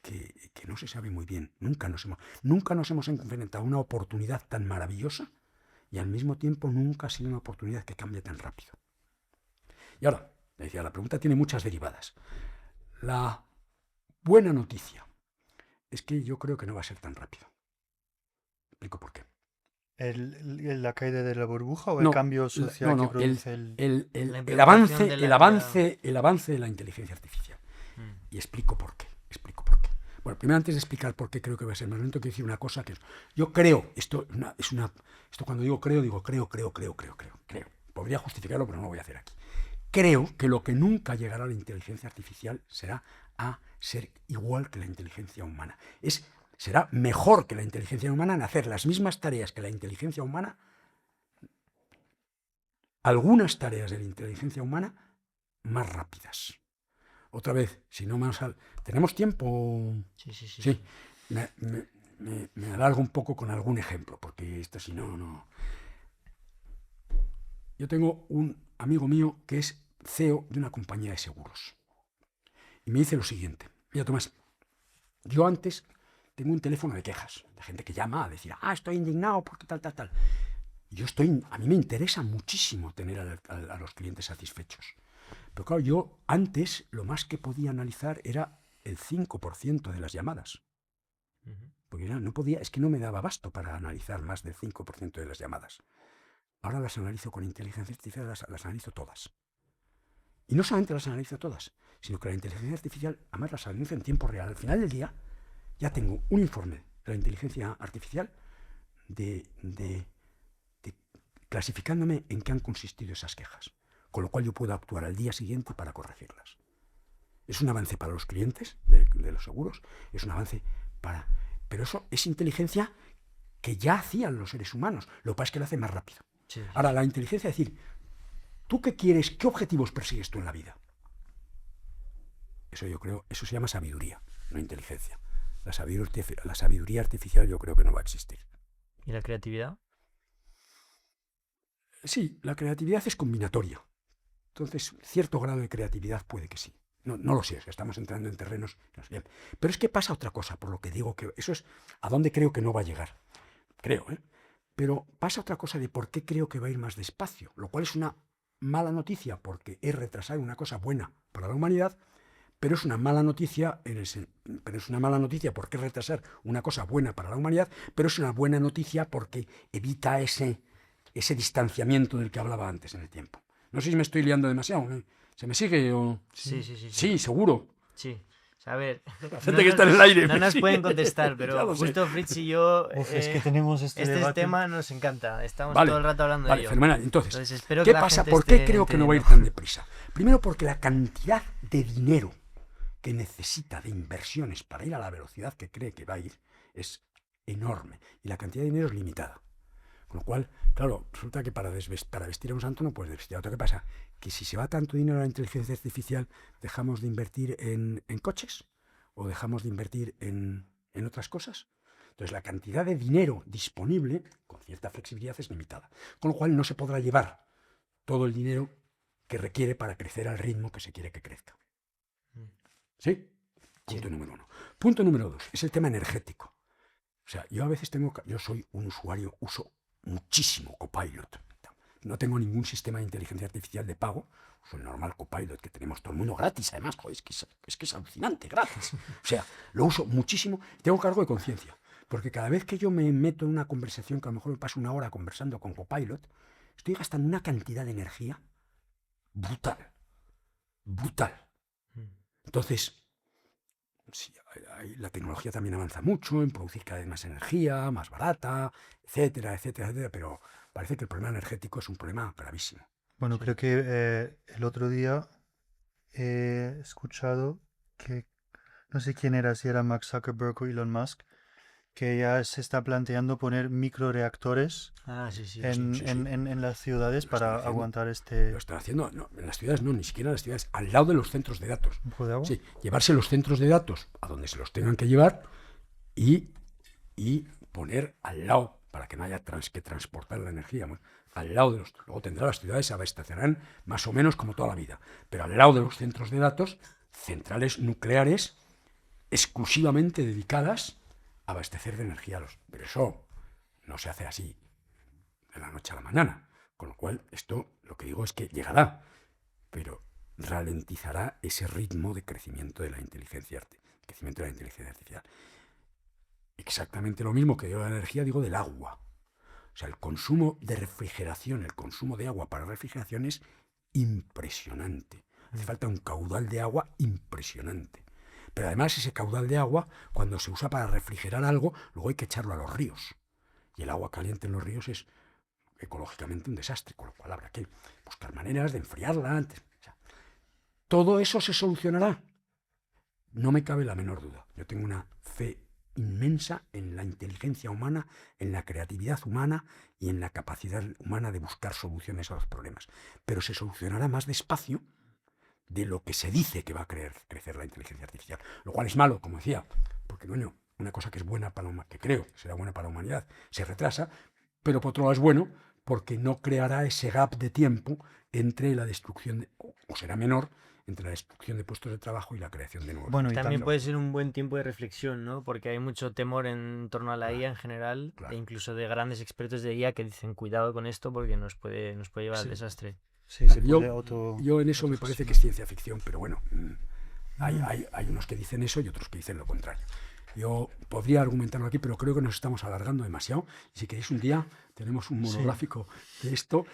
A: que no se sabe muy bien. Nunca nos hemos enfrentado a una oportunidad tan maravillosa y al mismo tiempo nunca ha sido una oportunidad que cambie tan rápido. Y ahora, le decía, la pregunta tiene muchas derivadas. La buena noticia es que yo creo que no va a ser tan rápido. Explico por qué.
B: ¿La caída de la burbuja o el
A: No,
B: cambio social que produce
A: el avance de la inteligencia artificial. Y explico por qué. Bueno, primero antes de explicar por qué creo que va a ser más lento, quiero decir una cosa que yo creo, esto cuando digo creo. Podría justificarlo, pero no lo voy a hacer aquí. Creo que lo que nunca llegará a la inteligencia artificial será a ser igual que la inteligencia humana. Será mejor que la inteligencia humana en hacer las mismas tareas que la inteligencia humana, algunas tareas de la inteligencia humana más rápidas. Otra vez, si no más... ¿Tenemos tiempo? Sí. Me alargo un poco con algún ejemplo, porque esto si no... Yo tengo un amigo mío que es CEO de una compañía de seguros. Y me dice lo siguiente. Mira, Tomás, yo antes tengo un teléfono de quejas, de gente que llama a decir, estoy indignado porque tal. A mí me interesa muchísimo tener a los clientes satisfechos. Pero claro, yo antes lo más que podía analizar era el 5% de las llamadas. Porque no podía, es que no me daba abasto para analizar más del 5% de las llamadas. Ahora las analizo con inteligencia artificial, las analizo todas. Y no solamente las analizo todas, sino que la inteligencia artificial, además las analizo en tiempo real. Al final del día, ya tengo un informe de la inteligencia artificial clasificándome en qué han consistido esas quejas. Con lo cual yo puedo actuar al día siguiente para corregirlas. Es un avance para los clientes de los seguros, es un avance para... Pero eso es inteligencia que ya hacían los seres humanos, lo que pasa es que lo hace más rápido. Sí. Ahora, la inteligencia es decir, ¿tú qué quieres? ¿Qué objetivos persigues tú en la vida? Eso yo creo, eso se llama sabiduría, no inteligencia. La sabiduría artificial yo creo que no va a existir.
C: ¿Y la creatividad?
A: Sí, la creatividad es combinatoria. Entonces, cierto grado de creatividad puede que sí. No lo sé, estamos entrando en terrenos... No sé. Pero es que pasa otra cosa, por lo que digo que eso es a dónde creo que no va a llegar. Creo, ¿eh? Pero pasa otra cosa de por qué creo que va a ir más despacio, lo cual es una mala noticia porque es retrasar una cosa buena para la humanidad, pero es una mala noticia porque es retrasar una cosa buena para la humanidad, pero es una buena noticia porque evita ese distanciamiento del que hablaba antes en el tiempo. No sé si me estoy liando demasiado, ¿eh? ¿Se me sigue o...? Sí, seguro.
C: Sí. A ver,
A: la gente que está en el aire.
C: No nos pueden contestar, pero justo Fritz y yo...
B: es que tenemos este
C: tema nos encanta. Estamos todo el rato hablando de ello.
A: Fenomenal. Entonces
C: espero
A: ¿qué pasa? ¿Por qué creo que no va a ir tan deprisa? Primero porque la cantidad de dinero que necesita de inversiones para ir a la velocidad que cree que va a ir es enorme. Y la cantidad de dinero es limitada. Con lo cual, claro, resulta que para vestir a un santo no puedes vestir a otro. ¿Qué pasa? Que si se va tanto dinero a la inteligencia artificial, ¿dejamos de invertir en coches? ¿O dejamos de invertir en otras cosas? Entonces, la cantidad de dinero disponible, con cierta flexibilidad, es limitada. Con lo cual, no se podrá llevar todo el dinero que requiere para crecer al ritmo que se quiere que crezca. ¿Sí? Punto número 1. Punto número 2. Es el tema energético. O sea, yo a veces yo soy un usuario, uso muchísimo Copilot. No tengo ningún sistema de inteligencia artificial de pago. Uso el normal Copilot que tenemos todo el mundo gratis, además. Joder, es que es alucinante, gratis. O sea, lo uso muchísimo y tengo cargo de conciencia. Porque cada vez que yo me meto en una conversación, que a lo mejor me paso una hora conversando con Copilot, estoy gastando una cantidad de energía brutal. Entonces, sí, la tecnología también avanza mucho en producir cada vez más energía, más barata, etcétera, pero parece que el problema energético es un problema gravísimo.
B: Bueno, sí. Creo que el otro día he escuchado que, no sé quién era, si era Mark Zuckerberg o Elon Musk, que ya se está planteando poner microreactores en las ciudades para aguantar este...
A: Lo están haciendo, no, en las ciudades no, ni siquiera en las ciudades, al lado de los centros de datos.
B: ¿Un poco de agua?
A: Sí, llevarse los centros de datos a donde se los tengan que llevar y poner al lado, para que no haya que transportar la energía, al lado de los... Luego las ciudades se abastecerán más o menos como toda la vida, pero al lado de los centros de datos, centrales nucleares exclusivamente dedicadas a abastecer de energía. Pero eso no se hace así de la noche a la mañana. Con lo cual, esto, lo que digo es que llegará, pero ralentizará ese ritmo de crecimiento de la inteligencia artificial. Exactamente lo mismo que digo de la energía, digo del agua. O sea, el consumo de refrigeración, el consumo de agua para refrigeración es impresionante. Hace falta un caudal de agua impresionante. Pero además ese caudal de agua, cuando se usa para refrigerar algo, luego hay que echarlo a los ríos. Y el agua caliente en los ríos es ecológicamente un desastre, con lo cual habrá que buscar maneras de enfriarla antes. O sea, todo eso se solucionará. No me cabe la menor duda. Yo tengo una fe inmensa en la inteligencia humana, en la creatividad humana y en la capacidad humana de buscar soluciones a los problemas. Pero se solucionará más despacio de lo que se dice que va a crecer la inteligencia artificial. Lo cual es malo, como decía, porque coño, una cosa que es buena para que creo que será buena para la humanidad, se retrasa, pero por otro lado es bueno porque no creará ese gap de tiempo entre la destrucción, o será menor, entre la destrucción de puestos de trabajo y la creación de nuevos.
B: Bueno, y
C: También
B: tam-
C: puede ser un buen tiempo de reflexión, ¿no? Porque hay mucho temor en torno a la IA en general,
A: claro.
C: e incluso de grandes expertos de IA que dicen cuidado con esto porque nos puede llevar al
B: Sí.
C: desastre.
B: Sí, se
A: Yo-
B: puede auto...
A: Yo en eso me parece que es ciencia ficción, pero bueno, hay unos que dicen eso y otros que dicen lo contrario. Yo podría argumentarlo aquí, pero creo que nos estamos alargando demasiado. Y si queréis un día, tenemos un monográfico de esto.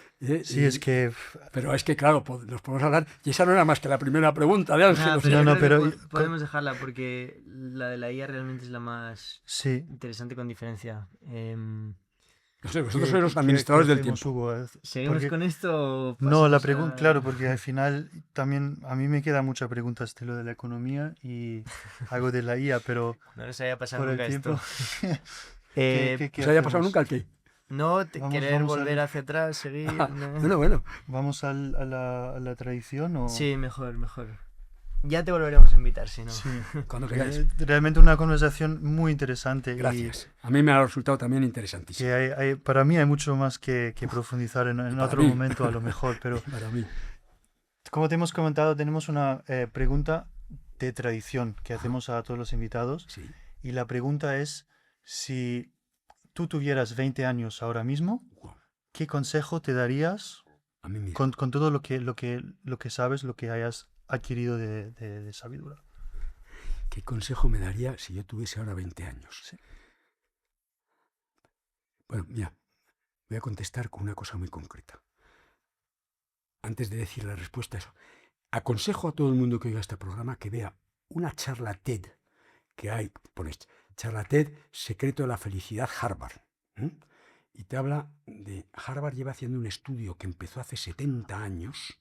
B: Sí, es que...
A: Pero es que, claro, nos podemos hablar. Y esa no era más que la primera pregunta de Ángel.
C: Nah,
A: o
C: pero
A: sea,
C: yo
B: no,
C: creo que
B: pero-
C: podemos dejarla porque la de la IA realmente es la más
B: Sí.
C: interesante con diferencia.
A: no sé, vosotros
B: ¿Qué-
A: sois los
B: qué-
A: administradores
B: qué
A: del
B: hacemos,
A: tiempo.
B: Hugo?
C: ¿Seguimos
B: Porque-
C: con esto? o
B: No, la
C: pasamos
B: pregunta,
C: a-
B: claro, porque al final también a mí me quedan muchas preguntas de lo de la economía y algo de la IA, pero
C: No les haya pasado
B: por el
C: nunca
B: tiempo...
C: esto.
B: ¿Qué
A: ¿Os haya pasado
B: hacemos?
A: nunca el qué?
C: No, querer
B: vamos
C: volver
B: al-
C: hacia atrás, seguir. no.
A: Bueno.
B: ¿Vamos a la tradición o...?
C: Sí, mejor. Ya te volveremos a invitar, si no.
B: Sí.
A: Cuando queráis.
B: Realmente una conversación muy interesante. y
A: Gracias. A mí me ha resultado también interesantísimo.
B: que para mí hay mucho más que profundizar en
A: para
B: otro
A: mí.
B: momento a lo mejor, pero
A: Para mí.
B: como te hemos comentado, tenemos una pregunta de tradición que hacemos a todos los invitados
A: Sí.
B: y la pregunta es, si tú tuvieras 20 años ahora mismo,
A: Guau.
B: ¿qué consejo te darías
A: A mí mismo.
B: con todo lo que sabes, lo que hayas adquirido de sabiduría?
A: ¿Qué consejo me daría si yo tuviese ahora 20 años?
B: Sí.
A: Bueno, mira, voy a contestar con una cosa muy concreta. Antes de decir la respuesta a eso, aconsejo a todo el mundo que oiga este programa que vea una charla TED que hay, pones charla TED, Secreto de la Felicidad, Harvard. Y te habla de, Harvard lleva haciendo un estudio que empezó hace 70 años,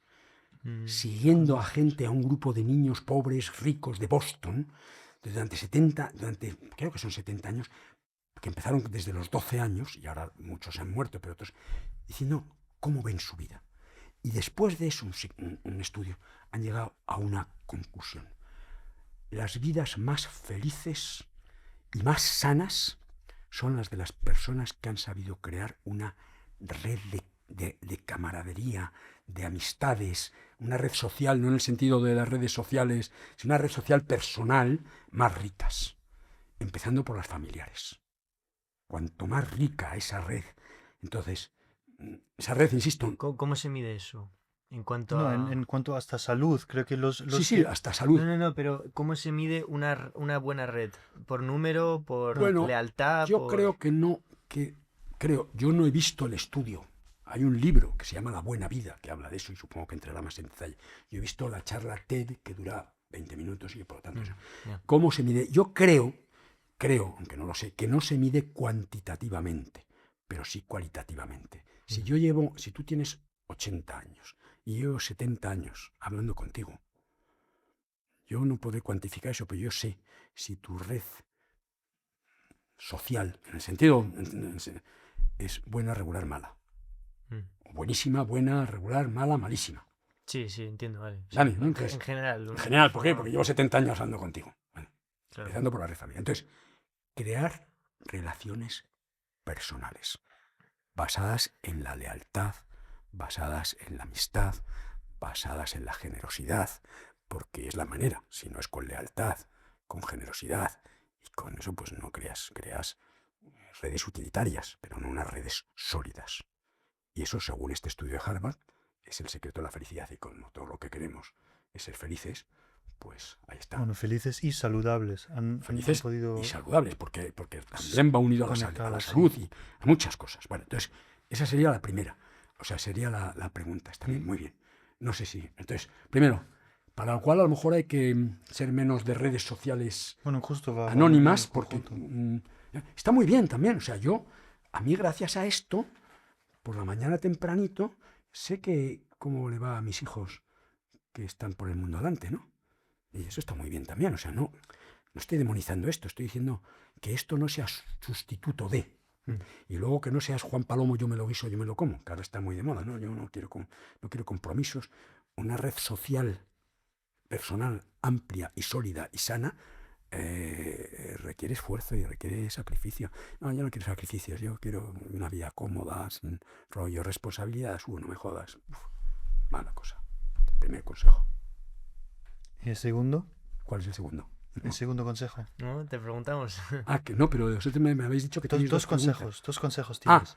A: siguiendo a gente, a un grupo de niños pobres, ricos de Boston, creo que son 70 años, que empezaron desde los 12 años, y ahora muchos han muerto, pero otros, diciendo cómo ven su vida. Y después de eso, un estudio, han llegado a una conclusión. Las vidas más felices y más sanas son las de las personas que han sabido crear una red de camaradería, de amistades, una red social, no en el sentido de las redes sociales, sino una red social personal más ricas, empezando por las familiares. Cuanto más rica esa red, entonces, esa red, insisto,
C: ¿Cómo se mide eso? En cuanto
B: No,
C: a...
B: en cuanto hasta salud, creo que los
A: sí,
B: que-
A: hasta salud.
C: No, pero ¿cómo se mide una buena red? ¿Por número? ¿Por
A: Bueno,
C: lealtad?
A: Yo creo que no, yo no he visto el estudio. Hay un libro que se llama La Buena Vida, que habla de eso y supongo que entrará más en detalle. Yo he visto la charla TED, que dura 20 minutos y por lo tanto...
C: ya.
A: ¿Cómo se mide? Yo creo, aunque no lo sé, que no se mide cuantitativamente, pero sí cualitativamente. Si tú tienes 80 años y yo 70 años hablando contigo, yo no podré cuantificar eso, pero yo sé si tu red social, en el sentido, es buena, regular, mala. Buenísima, buena, regular, mala, malísima.
C: Sí, entiendo, vale. Sí,
A: Dani, ¿no? Entonces,
C: en general.
A: en general, ¿por qué? Porque llevo 70 años hablando contigo. Bueno,
C: Claro.
A: empezando por la red familiar. Entonces, crear relaciones personales basadas en la lealtad, basadas en la amistad, basadas en la generosidad, porque es la manera. Si no es con lealtad, con generosidad y con eso, pues no creas redes utilitarias, pero no unas redes sólidas. Y eso, según este estudio de Harvard, es el secreto de la felicidad. Y como todo lo que queremos es ser felices, pues ahí está.
B: Bueno, felices y saludables. Han
A: Felices
B: podido...
A: y saludables, porque también va unido a la
B: conectados,
A: salud y a muchas cosas. Bueno, entonces, esa sería la primera. O sea, sería la pregunta. Está bien, muy bien. No sé si... Entonces, primero, para lo cual a lo mejor hay que ser menos de redes sociales
B: Bueno, justo va
A: anónimas,
B: en
A: porque
B: conjunto.
A: está muy bien también. O sea, a mí gracias a esto, por la mañana tempranito, sé que cómo le va a mis hijos que están por el mundo adelante, ¿no? Y eso está muy bien también. O sea, no estoy demonizando esto, estoy diciendo que esto no sea sustituto de. Y luego que no seas Juan Palomo, yo me lo guiso, yo me lo como, que ahora está muy de moda, ¿no? Yo no quiero compromisos. Una red social personal amplia y sólida y sana requiere esfuerzo y requiere sacrificio. No, yo no quiero sacrificios, yo quiero una vida cómoda, sin rollo, responsabilidades, no me jodas. Mala cosa. Primer consejo.
B: ¿Y el segundo?
A: ¿Cuál es el segundo?
B: El segundo consejo.
C: No, te preguntamos.
A: Que no, pero vosotros me habéis dicho que tenéis
B: Dos
A: preguntas.
B: consejos tienes.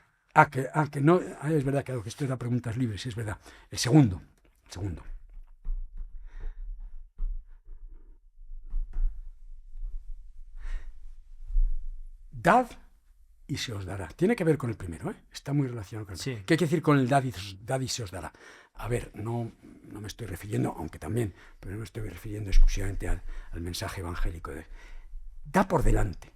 A: Que no, es verdad, claro, que esto era preguntas libres, es verdad. El segundo. Dad y se os dará. Tiene que ver con el primero, ¿eh? Está muy relacionado con el primero.
C: Sí.
A: ¿Qué hay que decir con el dad y se os dará? A ver, no me estoy refiriendo, aunque también, pero no me estoy refiriendo exclusivamente al mensaje evangélico. Da por delante.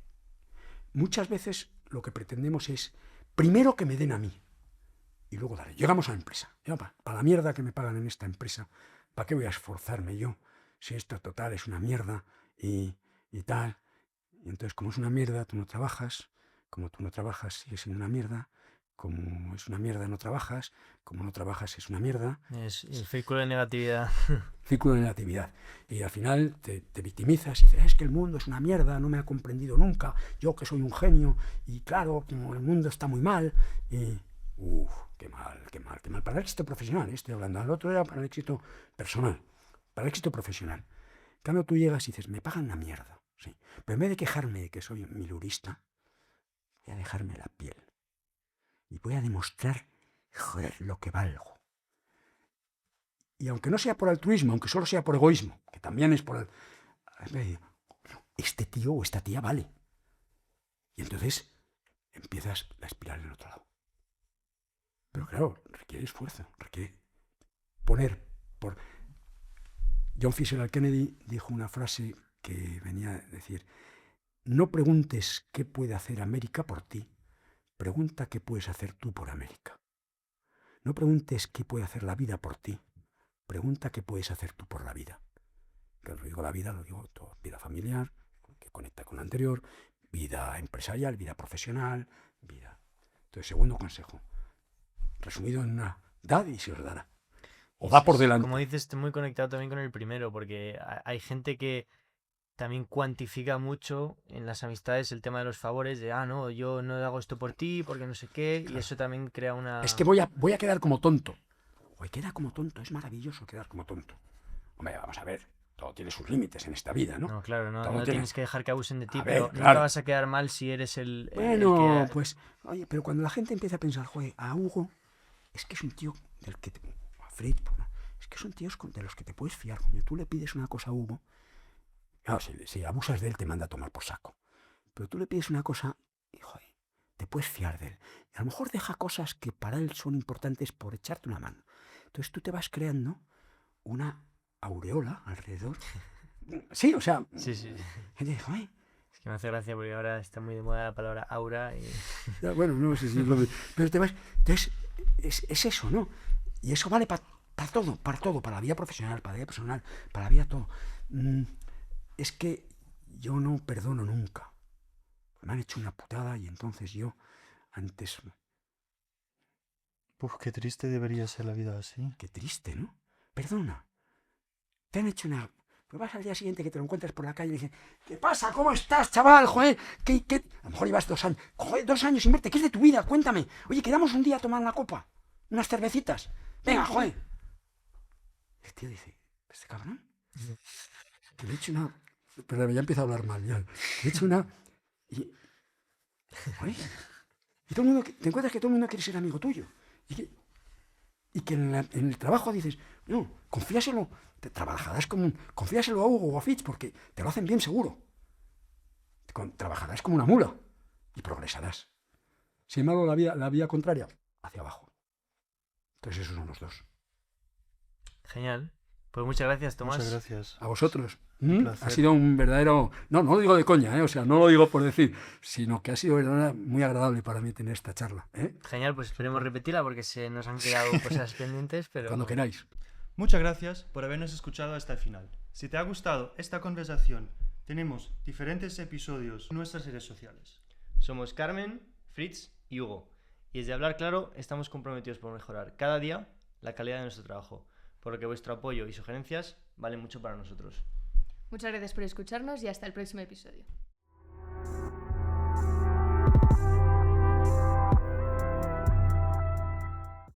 A: Muchas veces lo que pretendemos es primero que me den a mí y luego daré. Llegamos a la empresa. Para la mierda que me pagan en esta empresa, ¿para qué voy a esforzarme yo? Si esto total es una mierda y tal. Y entonces, como es una mierda, tú no trabajas. Como tú no trabajas, sigue siendo una mierda. Como es una mierda, no trabajas. Como no trabajas, es una mierda.
C: Es el círculo de negatividad.
A: Círculo de negatividad. Y al final te victimizas y dices, es que el mundo es una mierda, no me ha comprendido nunca. Yo que soy un genio. Y claro, como el mundo está muy mal. Y qué mal. Para el éxito profesional, estoy hablando. Al otro era para el éxito personal. Para el éxito profesional. En cambio, tú llegas y dices, me pagan una mierda. Sí. Pero en vez de quejarme de que soy un milurista, voy a dejarme la piel. Y voy a demostrar, joder, lo que valgo. Y aunque no sea por altruismo, aunque solo sea por egoísmo, que también es por el... Este tío o esta tía vale. Y entonces empiezas la espiral en el otro lado. Pero claro, requiere esfuerzo, requiere poner por... John F. Kennedy dijo una frase que venía a decir, no preguntes qué puede hacer América por ti, pregunta qué puedes hacer tú por América. No preguntes qué puede hacer la vida por ti, pregunta qué puedes hacer tú por la vida. Cuando digo la vida, lo digo todo, vida familiar, que conecta con la anterior, vida empresarial, vida profesional, vida... Entonces, segundo consejo, resumido en una, dad y se os dará. O da por delante.
C: Como dices, estoy muy conectado también con el primero, porque hay gente que también cuantifica mucho en las amistades el tema de los favores, de, no, yo no hago esto por ti, porque no sé qué, claro. Y eso también crea una...
A: Es que voy a quedar como tonto. Oye, queda como tonto, es maravilloso quedar como tonto. Hombre, vamos a ver, todo tiene sus límites en esta vida, ¿no?
C: No, claro, no
A: tiene...
C: tienes que dejar que abusen de ti,
A: a
C: pero
A: ver, claro.
C: nunca vas a quedar mal si eres el...
A: Bueno, pues, oye, pero cuando la gente empieza a pensar, joder, a Hugo, es que es un tío del que... a Fred, es que son tíos de los que te puedes fiar. Coño, tú le pides una cosa a Hugo, claro, si abusas de él te manda a tomar por saco. Pero tú le pides una cosa y, joder, te puedes fiar de él. Y a lo mejor deja cosas que para él son importantes por echarte una mano. Entonces tú te vas creando una aureola alrededor. Sí, o sea...
C: Sí.
A: Joder.
C: Es que me hace gracia porque ahora está muy de moda la palabra aura y...
A: Ya, bueno, no sé si es lo mismo. Pero te vas... Entonces, es eso, ¿no? Y eso vale para todo, para la vida profesional, para la vida personal, para la vida todo. Es que yo no perdono nunca. Me han hecho una putada y entonces yo antes...
B: Qué triste debería ser la vida así.
A: Qué triste, ¿no? Perdona. Te han hecho una... Pues vas al día siguiente que te lo encuentras por la calle y dices, ¿qué pasa? ¿Cómo estás, chaval? Joder, ¿qué? A lo mejor llevas 2 años. Joder, 2 años sin verte. ¿Qué es de tu vida? Cuéntame. Oye, quedamos un día a tomar una copa. Unas cervecitas. Venga, joder. El tío dice, ¿este cabrón? Que le he hecho una... Pero ya empieza a hablar mal, ya. Le he hecho una... Y todo el mundo... Te encuentras que todo el mundo quiere ser amigo tuyo. Y que en el trabajo dices, no, confíaselo. Confíaselo a Hugo o a Fitch porque te lo hacen bien seguro. Trabajarás como una mula y progresarás. Sin embargo, la vía contraria, hacia abajo. Entonces esos son los dos.
C: Genial. Pues muchas gracias, Tomás.
B: Muchas gracias.
A: A vosotros.
B: placer.
A: Ha sido un verdadero... No lo digo de coña, o sea, no lo digo por decir, sino que ha sido verdad muy agradable para mí tener esta charla.
C: Genial, pues esperemos repetirla porque se nos han quedado cosas pendientes, pero...
A: Cuando queráis.
B: Muchas gracias por habernos escuchado hasta el final. Si te ha gustado esta conversación, tenemos diferentes episodios en nuestras redes sociales.
C: Somos Carmen, Fritz y Hugo. Y desde Hablar Claro estamos comprometidos por mejorar cada día la calidad de nuestro trabajo, por lo que vuestro apoyo y sugerencias valen mucho para nosotros.
D: Muchas gracias por escucharnos y hasta el próximo episodio.